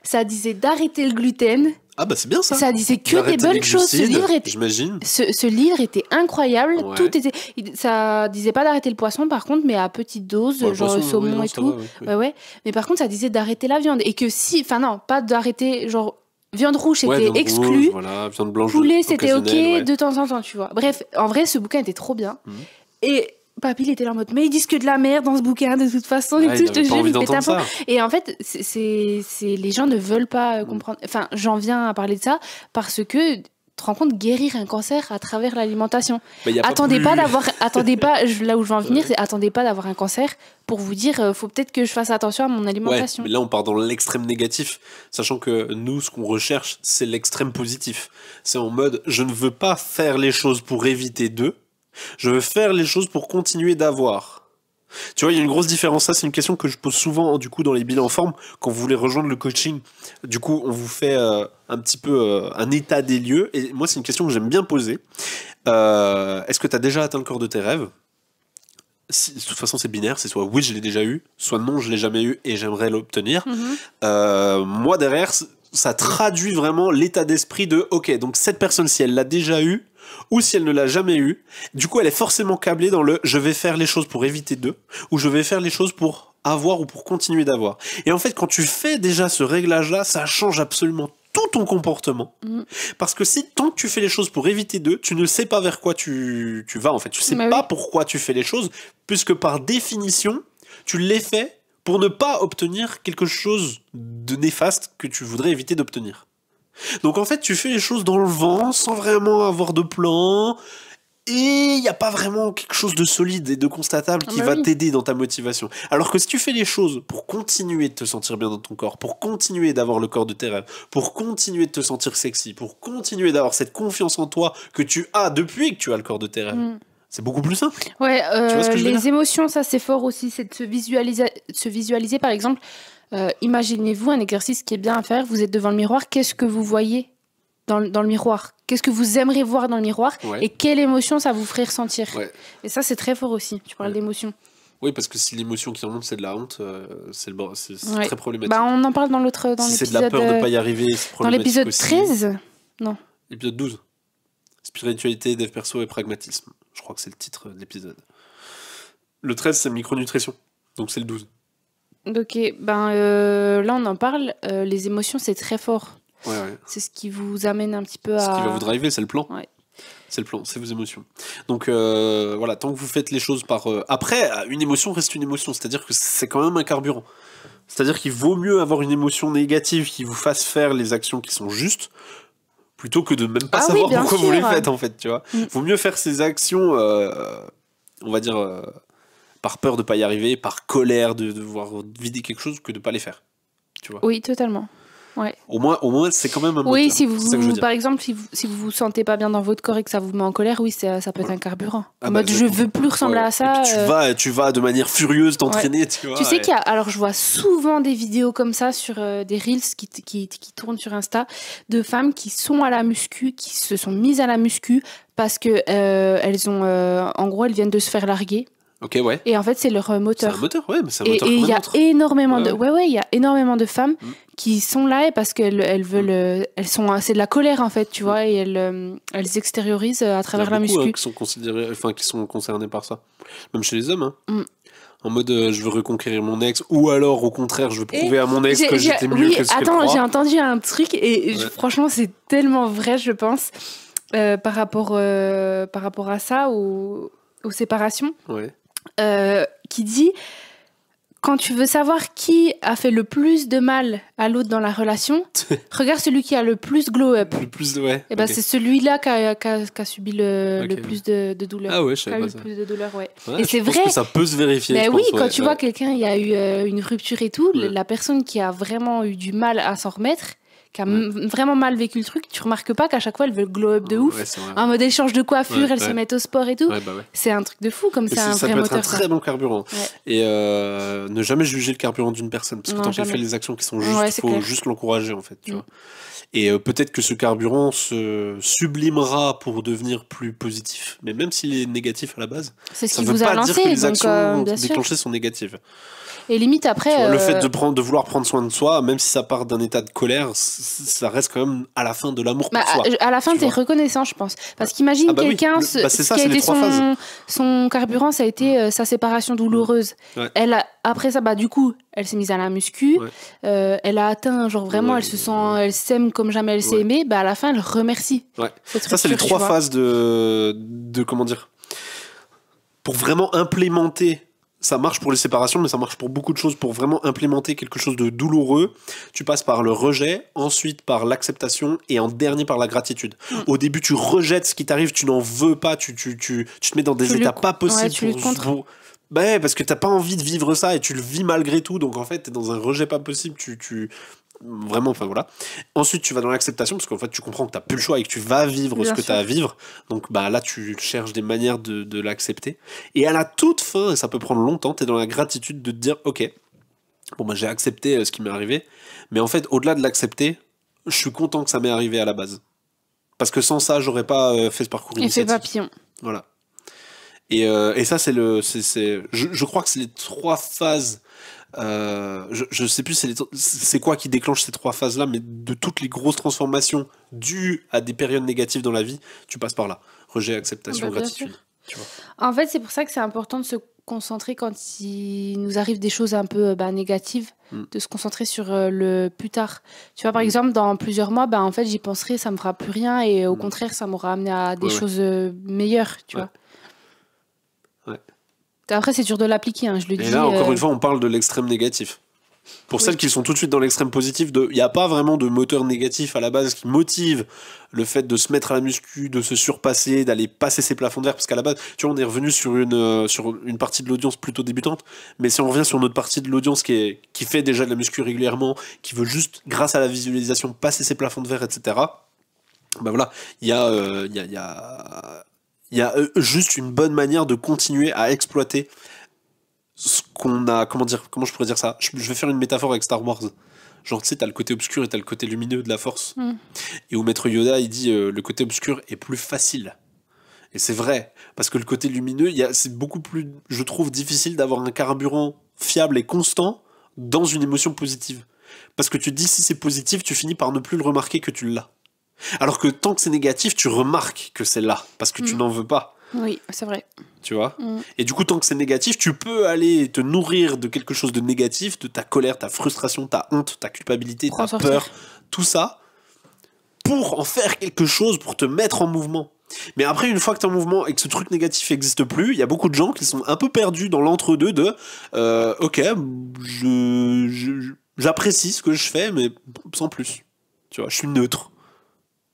Ça disait d'arrêter le gluten. Ah bah c'est bien ça. Ça disait que des bonnes choses. J'imagine. Ce livre était incroyable. Ouais. Tout était. Ça disait pas d'arrêter le poisson par contre, mais à petite dose, genre poisson, saumon et tout. Ouais. Mais par contre, ça disait d'arrêter la viande et que pas d'arrêter genre. Viande rouge, c'était exclu. Voilà, viande blanche. Poulet, c'était ok de temps en temps, tu vois. Bref, en vrai, ce bouquin était trop bien. Et papy, il était là en mode, mais ils disent que de la merde dans ce bouquin, de toute façon, et tout, je te jure, il pète un peu. Et en fait, les gens ne veulent pas comprendre. Enfin, j'en viens à parler de ça parce que, tu te rends compte, guérir un cancer à travers l'alimentation. Attendez pas, là où je veux en venir, c'est attendez pas d'avoir un cancer pour vous dire, faut peut-être que je fasse attention à mon alimentation. Ouais, mais là, on part dans l'extrême négatif, sachant que nous, ce qu'on recherche, c'est l'extrême positif. C'est en mode, je ne veux pas faire les choses pour éviter d'eux. Je veux faire les choses pour continuer d'avoir. Tu vois, il y a une grosse différence. Ça, c'est une question que je pose souvent, du coup, dans les bilans en forme, quand vous voulez rejoindre le coaching. Du coup, on vous fait un petit peu un état des lieux. Et moi, c'est une question que j'aime bien poser. Est-ce que tu as déjà atteint le corps de tes rêves ? De toute façon, c'est binaire. C'est soit oui, je l'ai déjà eu, soit non, je l'ai jamais eu et j'aimerais l'obtenir. Moi, derrière, ça traduit vraiment l'état d'esprit de ok, donc cette personne, si elle l'a déjà eu ou si elle ne l'a jamais eu, du coup elle est forcément câblée dans le je vais faire les choses pour éviter de, ou je vais faire les choses pour avoir ou pour continuer d'avoir. Et en fait, quand tu fais déjà ce réglage-là, ça change absolument tout ton comportement. Parce que si tant que tu fais les choses pour éviter d'eux, tu ne sais pas vers quoi tu vas en fait. Tu sais pas pourquoi tu fais les choses, puisque par définition, tu les fais pour ne pas obtenir quelque chose de néfaste que tu voudrais éviter d'obtenir. Donc en fait, tu fais les choses dans le vent, sans vraiment avoir de plan, et il n'y a pas vraiment quelque chose de solide et de constatable qui va t'aider dans ta motivation. Alors que si tu fais les choses pour continuer de te sentir bien dans ton corps, pour continuer d'avoir le corps de tes rêves, pour continuer de te sentir sexy, pour continuer d'avoir cette confiance en toi que tu as depuis que tu as le corps de tes rêves, c'est beaucoup plus simple. Ouais, les émotions, ça c'est fort aussi, c'est de se visualiser par exemple. Imaginez-vous un exercice qui est bien à faire, vous êtes devant le miroir, qu'est-ce que vous voyez dans le miroir? Qu'est-ce que vous aimeriez voir dans le miroir? Et quelle émotion ça vous ferait ressentir? Et ça, c'est très fort aussi. Tu parles d'émotion. Oui, parce que si l'émotion qui remonte, c'est de la honte, c'est très problématique. Bah, on en parle dans l'épisode... Si c'est de la peur de ne pas y arriver, c'est problématique. Dans l'épisode aussi. 13 Non. Épisode 12. Spiritualité, dev perso et pragmatisme. Je crois que c'est le titre de l'épisode. Le 13, c'est micronutrition. Donc c'est le 12. Ok, là on en parle. Les émotions, c'est très fort. Ouais. C'est ce qui vous amène un petit peu à... Ce qui va vous driver, c'est le plan. Ouais. C'est le plan, c'est vos émotions. Donc voilà, tant que vous faites les choses par... Après, une émotion reste une émotion, c'est-à-dire que c'est quand même un carburant. C'est-à-dire qu'il vaut mieux avoir une émotion négative qui vous fasse faire les actions qui sont justes, plutôt que de même pas savoir pourquoi vous les faites, en fait, tu vois. Vaut mieux faire ces actions, on va dire, par peur de pas y arriver, par colère de devoir vider quelque chose, que de pas les faire, tu vois. Oui, totalement. Ouais. Au moins c'est quand même un moteur. Oui, si vous, par exemple, si vous vous sentez pas bien dans votre corps et que ça vous met en colère, oui, ça peut être un carburant. En mode, je veux plus ressembler à ça. Et puis tu vas de manière furieuse t'entraîner, tu vois. Tu sais alors je vois souvent des vidéos comme ça sur des reels qui tournent sur Insta de femmes qui sont à la muscu, qui se sont mises à la muscu parce que elles ont, en gros, elles viennent de se faire larguer. Ok, ouais. Et en fait, c'est leur moteur. C'est un moteur, ouais, mais c'est un moteur. Et il y a énormément il y a énormément de femmes qui sont là et parce qu'elles veulent, c'est de la colère en fait, tu vois, et elles extériorisent à travers la muscu. Qui sont concernés par ça. Même chez les hommes, hein. En mode, je veux reconquérir mon ex, ou alors au contraire, je veux prouver à mon ex que j'étais mieux que ce qu'elle croit. Attends, j'ai entendu un truc et franchement, c'est tellement vrai, je pense, par rapport à ça, aux séparations. Ouais. Qui dit quand tu veux savoir qui a fait le plus de mal à l'autre dans la relation, regarde celui qui a le plus glow up. Le plus, ouais. Et c'est celui-là qui a subi le plus de douleur. Ah ouais, je savais pas ça. Le plus de douleur, ouais. Et c'est vrai. Que ça peut se vérifier. Mais oui, quand tu vois quelqu'un, il y a eu une rupture et tout, la personne qui a vraiment eu du mal à s'en remettre, qui a vraiment mal vécu le truc, tu remarques pas qu'à chaque fois elle veut glow up de ouf, en mode échange de coiffure, elle se met au sport et tout. C'est un truc de fou, comme c'est un vrai moteur. Ça peut être un très bon carburant. Et ne jamais juger le carburant d'une personne, parce que tant qu'elle fait les actions qui sont justes, il faut juste l'encourager en fait, tu vois. Et peut-être que ce carburant se sublimera pour devenir plus positif. Mais même s'il est négatif à la base, c'est ce ça qui ne veut vous a pas lancé, dire que les donc, actions déclenchées sont négatives. Et limite après... Tu vois, le fait de vouloir prendre soin de soi, même si ça part d'un état de colère, ça reste quand même à la fin de l'amour pour soi. À la fin, t'es reconnaissant, je pense. Parce qu'imagine quelqu'un, qui a été son carburant, ça a été sa séparation douloureuse. Après ça, du coup, elle s'est mise à la muscu, elle a atteint, genre vraiment, elle s'aime comme jamais elle s'est aimée, à la fin, elle remercie. Ça, c'est les 3 phases de comment dire, pour vraiment implémenter. Ça marche pour les séparations, mais ça marche pour beaucoup de choses. Pour vraiment implémenter quelque chose de douloureux, tu passes par le rejet, ensuite par l'acceptation et en dernier par la gratitude. Au début, tu rejettes ce qui t'arrive, tu n'en veux pas, tu te mets dans des états pas possibles parce que t'as pas envie de vivre ça et tu le vis malgré tout. Donc en fait, t'es dans un rejet pas possible. Vraiment, enfin voilà. Ensuite, tu vas dans l'acceptation parce qu'en fait, tu comprends que t'as plus le choix et que tu vas vivre ce que t'as à vivre. Donc là, tu cherches des manières de l'accepter. Et à la toute fin, et ça peut prendre longtemps, t'es dans la gratitude de te dire, ok, j'ai accepté ce qui m'est arrivé. Mais en fait, au-delà de l'accepter, je suis content que ça m'est arrivé à la base. Parce que sans ça, j'aurais pas fait ce parcours initiatique. Effet papillon. Voilà. Et ça, je crois que c'est les 3 phases je sais plus c'est quoi qui déclenche ces 3 phases-là, mais de toutes les grosses transformations dues à des périodes négatives dans la vie, tu passes par là. Rejet, acceptation, gratitude. Tu vois. En fait, c'est pour ça que c'est important de se concentrer quand il nous arrive des choses un peu négatives, de se concentrer sur le plus tard. Tu vois, par exemple, dans plusieurs mois, en fait, j'y penserai, ça me fera plus rien, et au contraire, ça m'aura amené à des choses meilleures, tu vois. Ouais. Après, c'est dur de l'appliquer, je le dis. Et là, encore une fois, on parle de l'extrême négatif. Pour celles qui sont tout de suite dans l'extrême positif, il n'y a pas vraiment de moteur négatif à la base qui motive le fait de se mettre à la muscu, de se surpasser, d'aller passer ses plafonds de verre. Parce qu'à la base, tu vois, on est revenu sur une partie de l'audience plutôt débutante. Mais si on revient sur notre partie de l'audience qui fait déjà de la muscu régulièrement, qui veut juste, grâce à la visualisation, passer ses plafonds de verre, etc., voilà, il y a juste une bonne manière de continuer à exploiter ce qu'on a, comment je pourrais dire ça, je vais faire une métaphore avec Star Wars, genre tu sais, t'as le côté obscur et t'as le côté lumineux de la force, et où Maître Yoda il dit le côté obscur est plus facile, et c'est vrai, parce que le côté lumineux, c'est beaucoup plus, je trouve, difficile d'avoir un carburant fiable et constant dans une émotion positive, parce que tu te dis, si c'est positif, tu finis par ne plus le remarquer que tu l'as, alors que tant que c'est négatif, tu remarques que c'est là, parce que tu n'en veux pas. Oui, c'est vrai. Tu vois. Et du coup, tant que c'est négatif, tu peux aller te nourrir de quelque chose de négatif, de ta colère, ta frustration, ta honte, ta culpabilité, ta peur, tout ça, pour en faire quelque chose, pour te mettre en mouvement. Mais après, une fois que tu es en mouvement et que ce truc négatif n'existe plus, il y a beaucoup de gens qui sont un peu perdus dans l'entre-deux de ok, j'apprécie ce que je fais, mais sans plus. Tu vois, je suis neutre.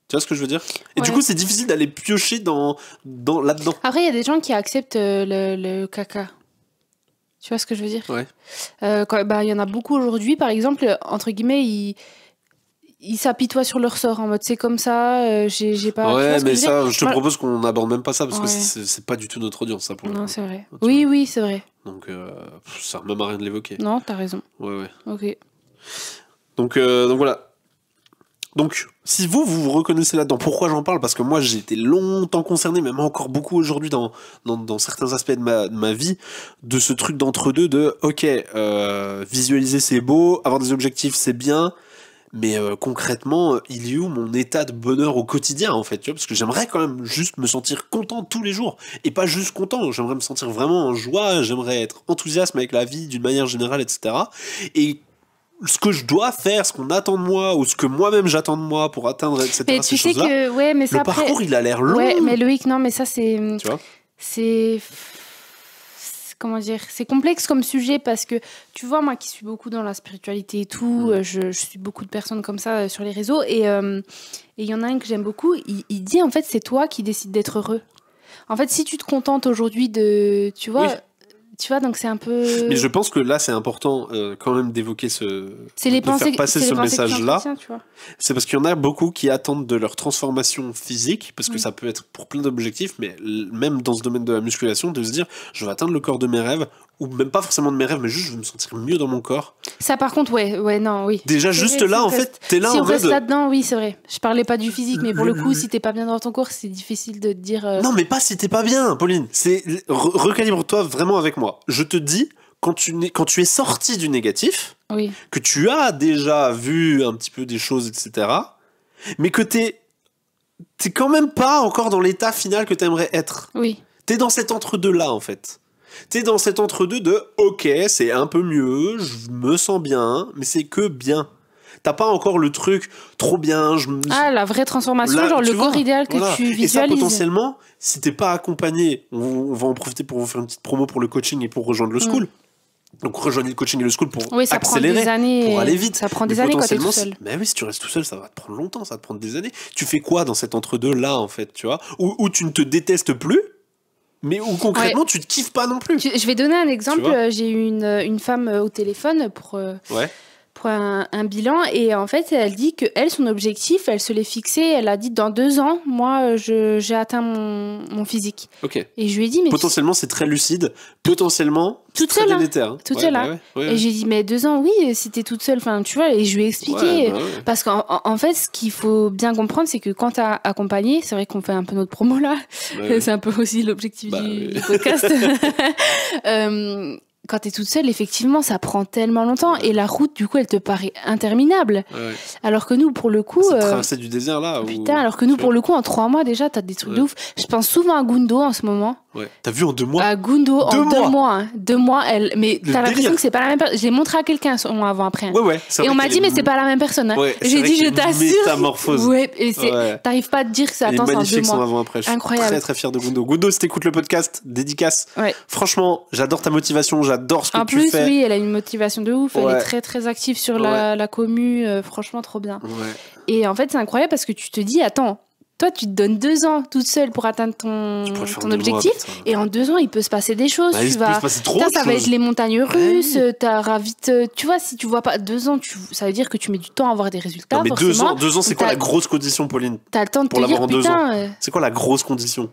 Tu vois ce que je veux dire? Et du coup, c'est difficile d'aller piocher là-dedans. Après, il y a des gens qui acceptent le caca. Tu vois ce que je veux dire? Ouais. Il y en a beaucoup aujourd'hui, par exemple, entre guillemets, ils s'apitoient sur leur sort en mode c'est comme ça, j'ai pas. Ouais, mais ça, je te propose qu'on n'aborde même pas ça parce que c'est pas du tout notre audience, ça pour le coup. Non, c'est vrai. Oui, c'est vrai. Donc, ça sert même à rien de l'évoquer. Non, t'as raison. Ouais. Ok. Donc voilà. Donc, si vous reconnaissez là-dedans, pourquoi j'en parle? Parce que moi, j'ai été longtemps concerné, même encore beaucoup aujourd'hui dans certains aspects de ma vie, de ce truc d'entre-deux de, ok, visualiser c'est beau, avoir des objectifs c'est bien, mais concrètement, il est où mon état de bonheur au quotidien, en fait, tu vois? Parce que j'aimerais quand même juste me sentir content tous les jours, et pas juste content, j'aimerais me sentir vraiment en joie, j'aimerais être enthousiaste avec la vie d'une manière générale, etc. Et ce que je dois faire, ce qu'on attend de moi, ou ce que moi-même j'attends de moi pour atteindre, etc. Mais tu sais que, mais ça, le parcours, il a l'air long. Ouais, mais Loïc, non, mais ça, c'est... Tu vois ? Comment dire, c'est complexe comme sujet parce que tu vois, moi qui suis beaucoup dans la spiritualité et tout, je suis beaucoup de personnes comme ça sur les réseaux, et il y en a un que j'aime beaucoup, il dit en fait c'est toi qui décides d'être heureux. En fait, si tu te contentes aujourd'hui de, tu vois, donc c'est un peu. Mais je pense que là c'est important quand même d'évoquer de pensées, faire passer ce message-là. C'est parce qu'il y en a beaucoup qui attendent de leur transformation physique, parce que ça peut être pour plein d'objectifs, mais même dans ce domaine de la musculation, de se dire je vais atteindre le corps de mes rêves, ou même pas forcément de mes rêves, mais juste je veux me sentir mieux dans mon corps. Ça par contre, oui. Déjà juste vrai, là, en fait, t'es là si en on reste là-dedans, oui, c'est vrai. Je parlais pas du physique, mais pour le coup, si t'es pas bien dans ton corps, c'est difficile de te dire... Non, mais pas si t'es pas bien, Pauline. Recalibre-toi vraiment avec moi. Je te dis, quand tu es sorti du négatif, que tu as déjà vu un petit peu des choses, etc., mais que t'es quand même pas encore dans l'état final que t'aimerais être. Oui. T'es dans cet entre-deux-là, en fait. T'es dans cet entre-deux de « Ok, c'est un peu mieux, je me sens bien, mais c'est que bien. » T'as pas encore le truc trop bien. La vraie transformation, là, genre le corps idéal que tu visualises. Et ça, potentiellement, si t'es pas accompagné, on va en profiter pour vous faire une petite promo pour le coaching et pour rejoindre le school. Donc rejoignez le coaching et le school pour ça accélérer, prend des années, pour aller vite. Ça prend des années quand t'es tout seul. Mais oui, si tu restes tout seul, ça va te prendre longtemps, ça va te prendre des années. Tu fais quoi dans cet entre-deux-là, en fait, tu vois, où tu ne te détestes plus, mais où concrètement tu te kiffes pas non plus. Je vais donner un exemple. J'ai eu une femme au téléphone pour un bilan, et en fait elle dit que elle, son objectif, elle se l'est fixé, elle a dit dans 2 ans, moi j'ai atteint mon physique. Et je lui ai dit mais potentiellement c'est très lucide, potentiellement toute très seule, délétère, toute seule. Et j'ai dit mais 2 ans, oui, si t'es toute seule, enfin tu vois, et je lui ai expliqué parce qu'en fait ce qu'il faut bien comprendre, c'est que quand t'as accompagné, c'est vrai qu'on fait un peu notre promo là, c'est un peu aussi l'objectif du podcast. quand t'es toute seule, effectivement, ça prend tellement longtemps. Et la route, du coup, elle te paraît interminable. Ouais. Alors que nous, pour le coup... C'est traverser du désert, là. Putain, alors que nous, pour le coup, en 3 mois, déjà, t'as des trucs de ouf. Je pense souvent à Gundo en ce moment. Ouais. T'as vu en 2 mois? À Gundo, en 2 mois. Hein. 2 mois, elle... Mais Le t'as l'impression délire. que c'est pas la même personne. Je l'ai montré à quelqu'un avant-après. Ouais. Et on m'a dit, mais c'est pas la même personne. Hein. Ouais, j'ai dit, je t'assure. Métamorphose. Ouais, et t'arrives pas à te dire que c'est Il est attends, c'est en 2 magnifique son mois. avant-après. Je suis Incroyable. très très fier de Gundo. Gundo, si t'écoutes le podcast, dédicace. Ouais. Franchement, j'adore ta motivation, j'adore ce que en tu plus, fais. oui, elle a une motivation de ouf. Elle Ouais. est très très active sur la commu. Franchement, trop bien. Ouais. Et en fait, c'est incroyable parce que tu te dis, attends, toi, tu te donnes 2 ans toute seule pour atteindre ton objectif. Et en 2 ans, il peut se passer des choses. Bah, il peut se passer trop de ça va choses. être les montagnes Ouais. russes. T'auras vite. Tu vois, si tu vois pas 2 ans, ça veut dire que tu mets du temps à avoir des résultats. Non, mais forcément. 2 ans, c'est quoi T'as- la grosse condition, Pauline? T'as le temps de pour te dire, l'avoir en 2 ans. putain. C'est quoi la grosse condition?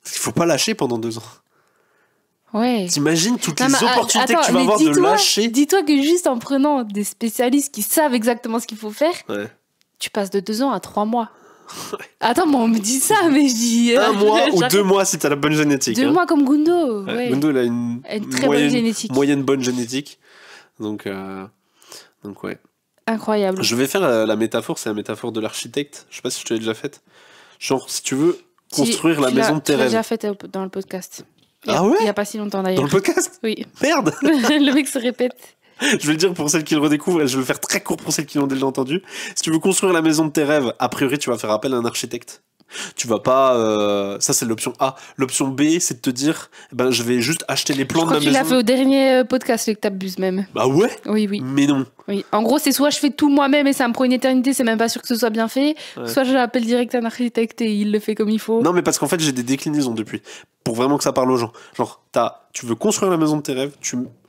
Parce qu'il faut pas lâcher pendant 2 ans. Ouais. T'imagines toutes Non, les mais, opportunités attends, que tu vas mais avoir de lâcher? Dis-toi que juste en prenant des spécialistes qui savent exactement ce qu'il faut faire, Ouais. tu passes de 2 ans à 3 mois. Attends, moi on me dit ça, mais je dis. 1 mois ou j'arrête. 2 mois si t'as la bonne génétique. 2 hein. mois comme Gundo. Ouais. Gundo, il a une très bonne génétique. moyenne bonne génétique. Donc ouais. Incroyable. Je vais faire la métaphore, c'est la métaphore de l'architecte. Je sais pas si je te l'ai déjà faite. Genre, si tu veux construire la maison de tes Tu l'as rêves. déjà fait dans le podcast. Ah ouais? Il y a pas si longtemps Dans d'ailleurs. le podcast? Oui. Merde! Le mec se répète. Je vais le dire pour celles qui le redécouvrent et je vais le faire très court pour celles qui l'ont déjà entendu. Si tu veux construire la maison de tes rêves, a priori, tu vas faire appel à un architecte. Tu vas pas... Ça, c'est l'option A. L'option B, c'est de te dire, ben, je vais juste acheter les plans Je de crois ma que tu l'as maison. fait au dernier podcast, que t'abuses même. Bah ouais? Oui, oui. Mais non. Oui. En gros, c'est soit je fais tout moi-même et ça me prend une éternité, c'est même pas sûr que ce soit bien fait, Ouais. soit je l'appelle direct un architecte et il le fait comme il faut. Non, mais parce qu'en fait, j'ai des déclinaisons depuis. Pour vraiment que ça parle aux gens. Genre, tu veux construire la maison de tes rêves,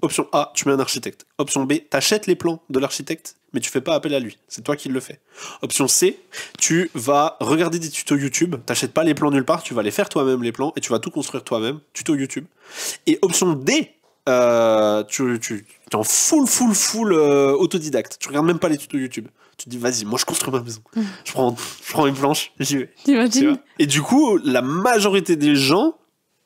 option A, tu mets un architecte. Option B, t'achètes les plans de l'architecte, mais tu fais pas appel à lui. C'est toi qui le fais. Option C, tu vas regarder des tutos YouTube, t'achètes pas les plans nulle part, tu vas les faire toi-même les plans, et tu vas tout construire toi-même, tuto YouTube. Et option D, tu es en full autodidacte. Tu regardes même pas les tutos YouTube. Tu te dis, vas-y, moi je construis ma maison. Je prends une planche, j'y vais. Tu T'imagines? vois. Et du coup, la majorité des gens,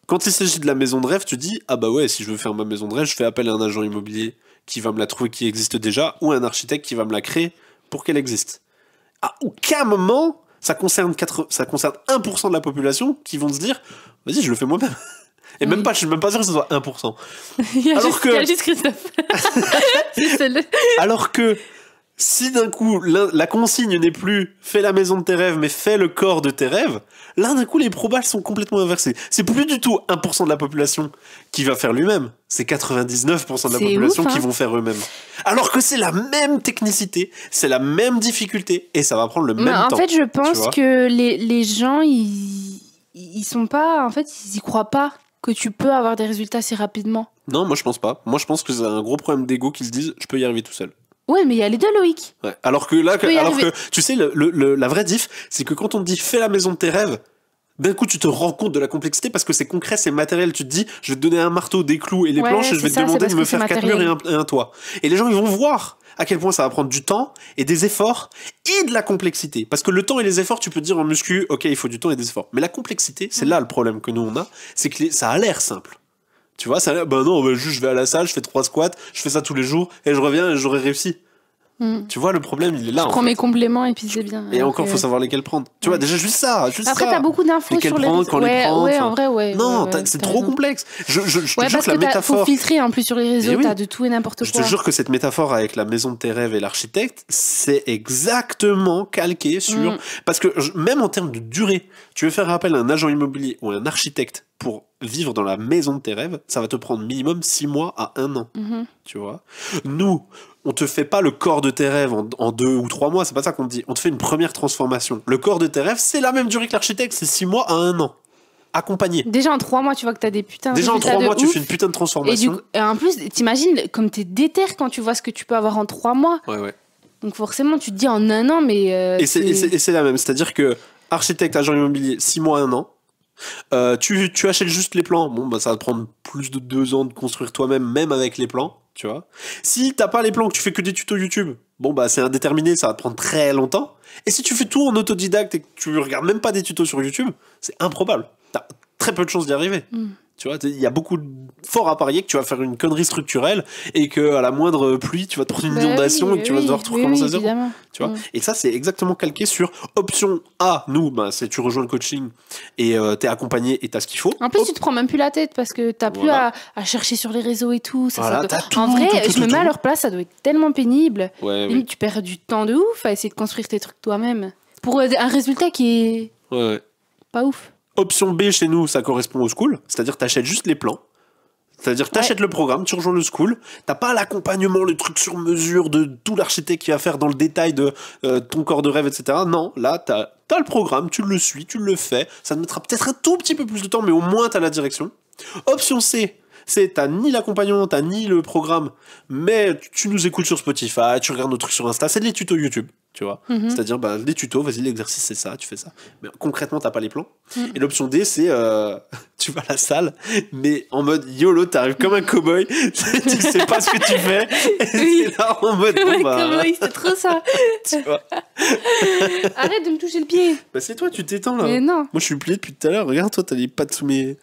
quand il s'agit de la maison de rêve, tu dis, ah bah ouais, si je veux faire ma maison de rêve, je fais appel à un agent immobilier qui va me la trouver, qui existe déjà, ou un architecte qui va me la créer pour qu'elle existe. À aucun moment, ça concerne 1% de la population qui vont se dire, vas-y, je le fais moi-même. Et même pas, je suis même pas sûr que ce soit 1%. Il y a Alors juste Christophe. C'est celle- Alors que si d'un coup la consigne n'est plus fais la maison de tes rêves mais fais le corps de tes rêves, là d'un coup les probables sont complètement inversés. C'est plus du tout 1% de la population qui va faire lui-même, c'est 99% de la C'est population ouf, hein. qui vont faire eux-mêmes. Alors que c'est la même technicité, c'est la même difficulté et ça va prendre le même en temps. fait, je pense vois. que les gens, ils sont pas. En fait, ils y croient pas que tu peux avoir des résultats si rapidement. Non, moi je pense pas. Moi je pense que c'est un gros problème d'ego qu'ils se disent je peux y arriver tout seul. Ouais, mais il y a les deux, Loïc. Ouais. Alors que là, peux y alors arriver. que tu sais, la vraie diff, c'est que quand on te dit fais la maison de tes rêves, d'un coup tu te rends compte de la complexité parce que c'est concret, c'est matériel. Tu te dis, je vais te donner un marteau, des clous et les Ouais, planches et je vais c'est te ça, demander c'est de me parce que faire c'est 4 murs matériel. et un toit. Et les gens ils vont voir à quel point ça va prendre du temps et des efforts et de la complexité. Parce que le temps et les efforts, tu peux te dire en muscu, ok, il faut du temps et des efforts. Mais la complexité, c'est là le problème que nous on a, c'est que ça a l'air simple. Tu vois, ça a l'air, ben non, ben juste je vais à la salle, je fais 3 squats, je fais ça tous les jours et je reviens et j'aurai réussi. Tu vois, le problème, il est là. Je en prends fait. mes compléments et puis c'est bien. Et Alors encore, que- faut savoir lesquels prendre. Tu vois, déjà, juste ça. Après, ça. t'as beaucoup d'infos Lesquels sur les prendre, réseaux. quand les Ouais, prendre, ouais, enfin. en vrai, ouais. Non, ouais, c'est t'as trop raison. complexe. Je te Ouais, jure parce que la que faut métaphore. filtrer en plus sur les réseaux, Eh oui. t'as de tout et n'importe Je quoi. te jure que cette métaphore avec la maison de tes rêves et l'architecte, c'est exactement calqué sur. Parce que même en termes de durée, tu veux faire appel à un agent immobilier ou à un architecte pour vivre dans la maison de tes rêves, ça va te prendre minimum 6 mois à 1 an. Tu vois. Nous, on te fait pas le corps de tes rêves en 2 ou 3 mois, c'est pas ça qu'on te dit. On te fait une première transformation. Le corps de tes rêves, c'est la même durée que l'architecte, c'est 6 mois à 1 an. Accompagné. Déjà en 3 mois, tu vois que t'as des putains de Déjà en résultats 3 de mois, tu ouf. fais une putain de Et, transformation. et en plus, t'imagines, comme t'es déter quand tu vois ce que tu peux avoir en 3 mois. Ouais. Donc forcément, tu te dis en 1 an, mais. Et c'est la même. C'est-à-dire que architecte, agent immobilier, 6 mois, 1 an. Tu achètes juste les plans. Bon, bah, ça va te prendre plus de 2 ans de construire toi-même, même avec les plans. Tu vois. Si t'as pas les plans, que tu fais que des tutos YouTube, bon, bah, c'est indéterminé, ça va te prendre très longtemps. Et si tu fais tout en autodidacte et que tu regardes même pas des tutos sur YouTube, c'est improbable. T'as très peu de chances d'y arriver. Tu vois, il y a beaucoup de fort à parier que tu vas faire une connerie structurelle et que à la moindre pluie, tu vas te prendre une inondation et que tu vas devoir tout recommencer à zéro. Tu vois. Et ça, c'est exactement calqué sur option A. Nous, c'est tu rejoins le coaching et t'es accompagné et t'as ce qu'il faut. En plus, tu te prends même plus la tête parce que t'as plus à chercher sur les réseaux et tout. En vrai, je me mets à leur place, ça doit être tellement pénible. Limite, tu perds du temps de ouf à essayer de construire tes trucs toi-même pour un résultat qui est pas ouf. Option B chez nous, ça correspond au school, c'est-à-dire t'achètes juste les plans. C'est-à-dire t'achètes le programme, tu rejoins le school, t'as pas l'accompagnement, le truc sur mesure de tout l'architecte qui va faire dans le détail de ton corps de rêve, etc. Non, là t'as le programme, tu le suis, tu le fais, ça te mettra peut-être un tout petit peu plus de temps, mais au moins t'as la direction. Option C, c'est t'as ni l'accompagnement, t'as ni le programme, mais tu nous écoutes sur Spotify, tu regardes nos trucs sur Insta, c'est des tutos YouTube. Tu vois, c'est-à-dire les tutos, vas-y, l'exercice c'est ça, tu fais ça. Mais concrètement, t'as pas les plans. Et l'option D, c'est tu vas à la salle, mais en mode YOLO, t'arrives comme un cow-boy, tu sais pas ce que tu fais. Et c'est là en mode cow-boy, c'est trop ça. Tu vois. Arrête de me toucher le pied. Bah c'est toi, tu t'étends là. Mais non. Moi je suis plié depuis tout à l'heure, regarde toi, t'as les pattes sous mes.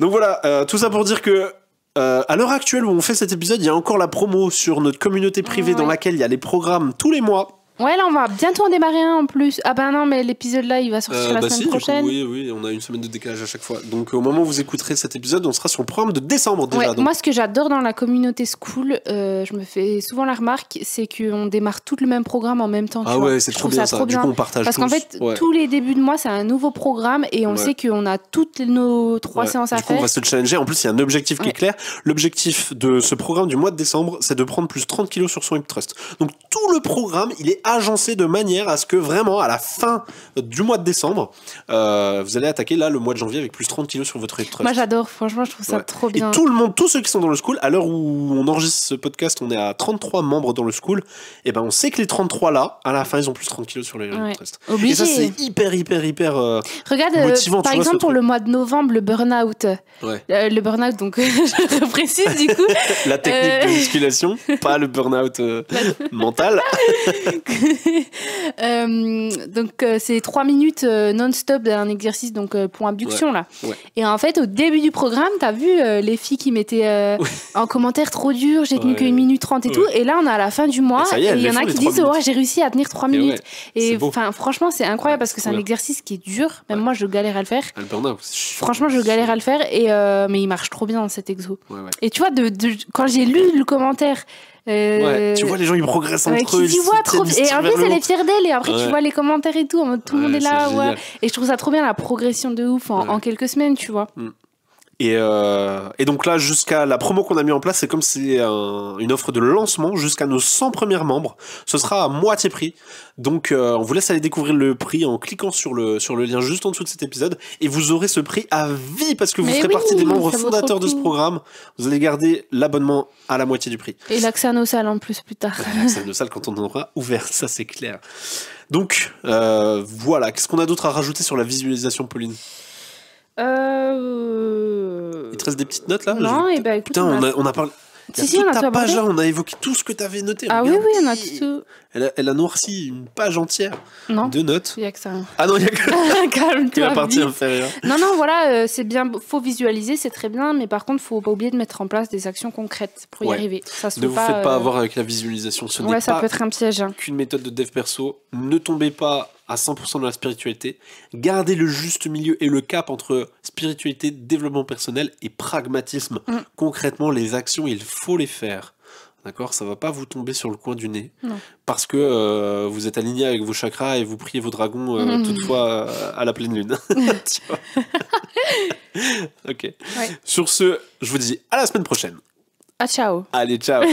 Donc voilà, tout ça pour dire que. À l'heure actuelle où on fait cet épisode, il y a encore la promo sur notre communauté privée dans laquelle il y a les programmes tous les mois. Ouais, là on va bientôt en démarrer un en plus. Ah bah non, mais l'épisode là il va sortir la semaine prochaine. Oui, on a une semaine de décalage à chaque fois. Donc au moment où vous écouterez cet épisode, on sera sur le programme de décembre déjà. Ouais, moi ce que j'adore dans la communauté school, je me fais souvent la remarque, c'est qu'on démarre tout le même programme en même temps. Ah ouais, c'est trop bien ça. Du coup on partage parce qu'en fait, tous les débuts de mois c'est un nouveau programme et on sait qu'on a toutes nos 3 séances à faire. Du coup on va se challenger. En plus il y a un objectif qui est clair. L'objectif de ce programme du mois de décembre, c'est de prendre plus 30 kilos sur son hip thrust. Donc tout le programme, il est agencé de manière à ce que vraiment à la fin du mois de décembre vous allez attaquer là le mois de janvier avec plus 30 kilos sur votre hip thrust. Moi j'adore, franchement je trouve ça trop bien. Et tout le monde, tous ceux qui sont dans le school, à l'heure où on enregistre ce podcast, on est à 33 membres dans le school, et ben on sait que les 33 là, à la fin ils ont plus 30 kilos sur le hip thrust. Obligé. Et ça c'est hyper regarde, motivant, par exemple pour le mois de novembre, le burn-out. Le burn-out, donc je précise du coup. La technique de musculation, pas le burn-out mental. Donc c'est 3 minutes non-stop d'un exercice donc pour abduction là. Et en fait au début du programme t'as vu les filles qui mettaient en commentaire trop dur, j'ai tenu que 1 minute 30 et tout, et là on est à la fin du mois et il y en a qui disent j'ai réussi à tenir 3 minutes et franchement c'est incroyable parce que c'est un exercice qui est dur, même moi je galère à le faire. Franchement je galère à le faire et mais il marche trop bien cet exo. Et tu vois quand j'ai lu le commentaire tu vois les gens ils progressent entre eux, et en plus elle est fière d'elle et après tu vois les commentaires et tout en mode tout le monde est là et je trouve ça trop bien la progression de ouf en quelques semaines, tu vois. Et donc là, jusqu'à la promo qu'on a mis en place, c'est comme c'est une offre de lancement jusqu'à nos 100 premiers membres. Ce sera à moitié prix. Donc on vous laisse aller découvrir le prix en cliquant sur le lien juste en dessous de cet épisode. Et vous aurez ce prix à vie parce que vous ferez partie des membres fondateurs de ce programme. Vous allez garder l'abonnement à la moitié du prix. Et l'accès à nos salles en plus plus tard. L'accès à nos salles quand on en aura ouvert, ça c'est clair. Donc voilà, qu'est-ce qu'on a d'autre à rajouter sur la visualisation, Pauline ? Il te reste des petites notes là? Non, et bah écoute. Putain, on a parlé. Si, on a ta page là, on a évoqué tout ce que t'avais noté. Ah regarde. Oui, on a tout. Elle a noirci une page entière de notes. Il n'y a que ça. Ah non, il n'y a que la partie vite. inférieure. Non, voilà, c'est bien, faut visualiser, c'est très bien, mais par contre, faut pas oublier de mettre en place des actions concrètes pour y arriver. Ça se ne vous faites pas avoir avec la visualisation. Ce n'est ça pas peut être un piège. Qu'une méthode de dev perso. Ne tombez pas à 100% dans la spiritualité. Gardez le juste milieu et le cap entre spiritualité, développement personnel et pragmatisme. Concrètement, les actions, il faut les faire. D'accord, ça va pas vous tomber sur le coin du nez parce que vous êtes aligné avec vos chakras et vous priez vos dragons toutefois à la pleine lune. Ok. Sur ce, je vous dis à la semaine prochaine. Ah, ciao. Allez, ciao.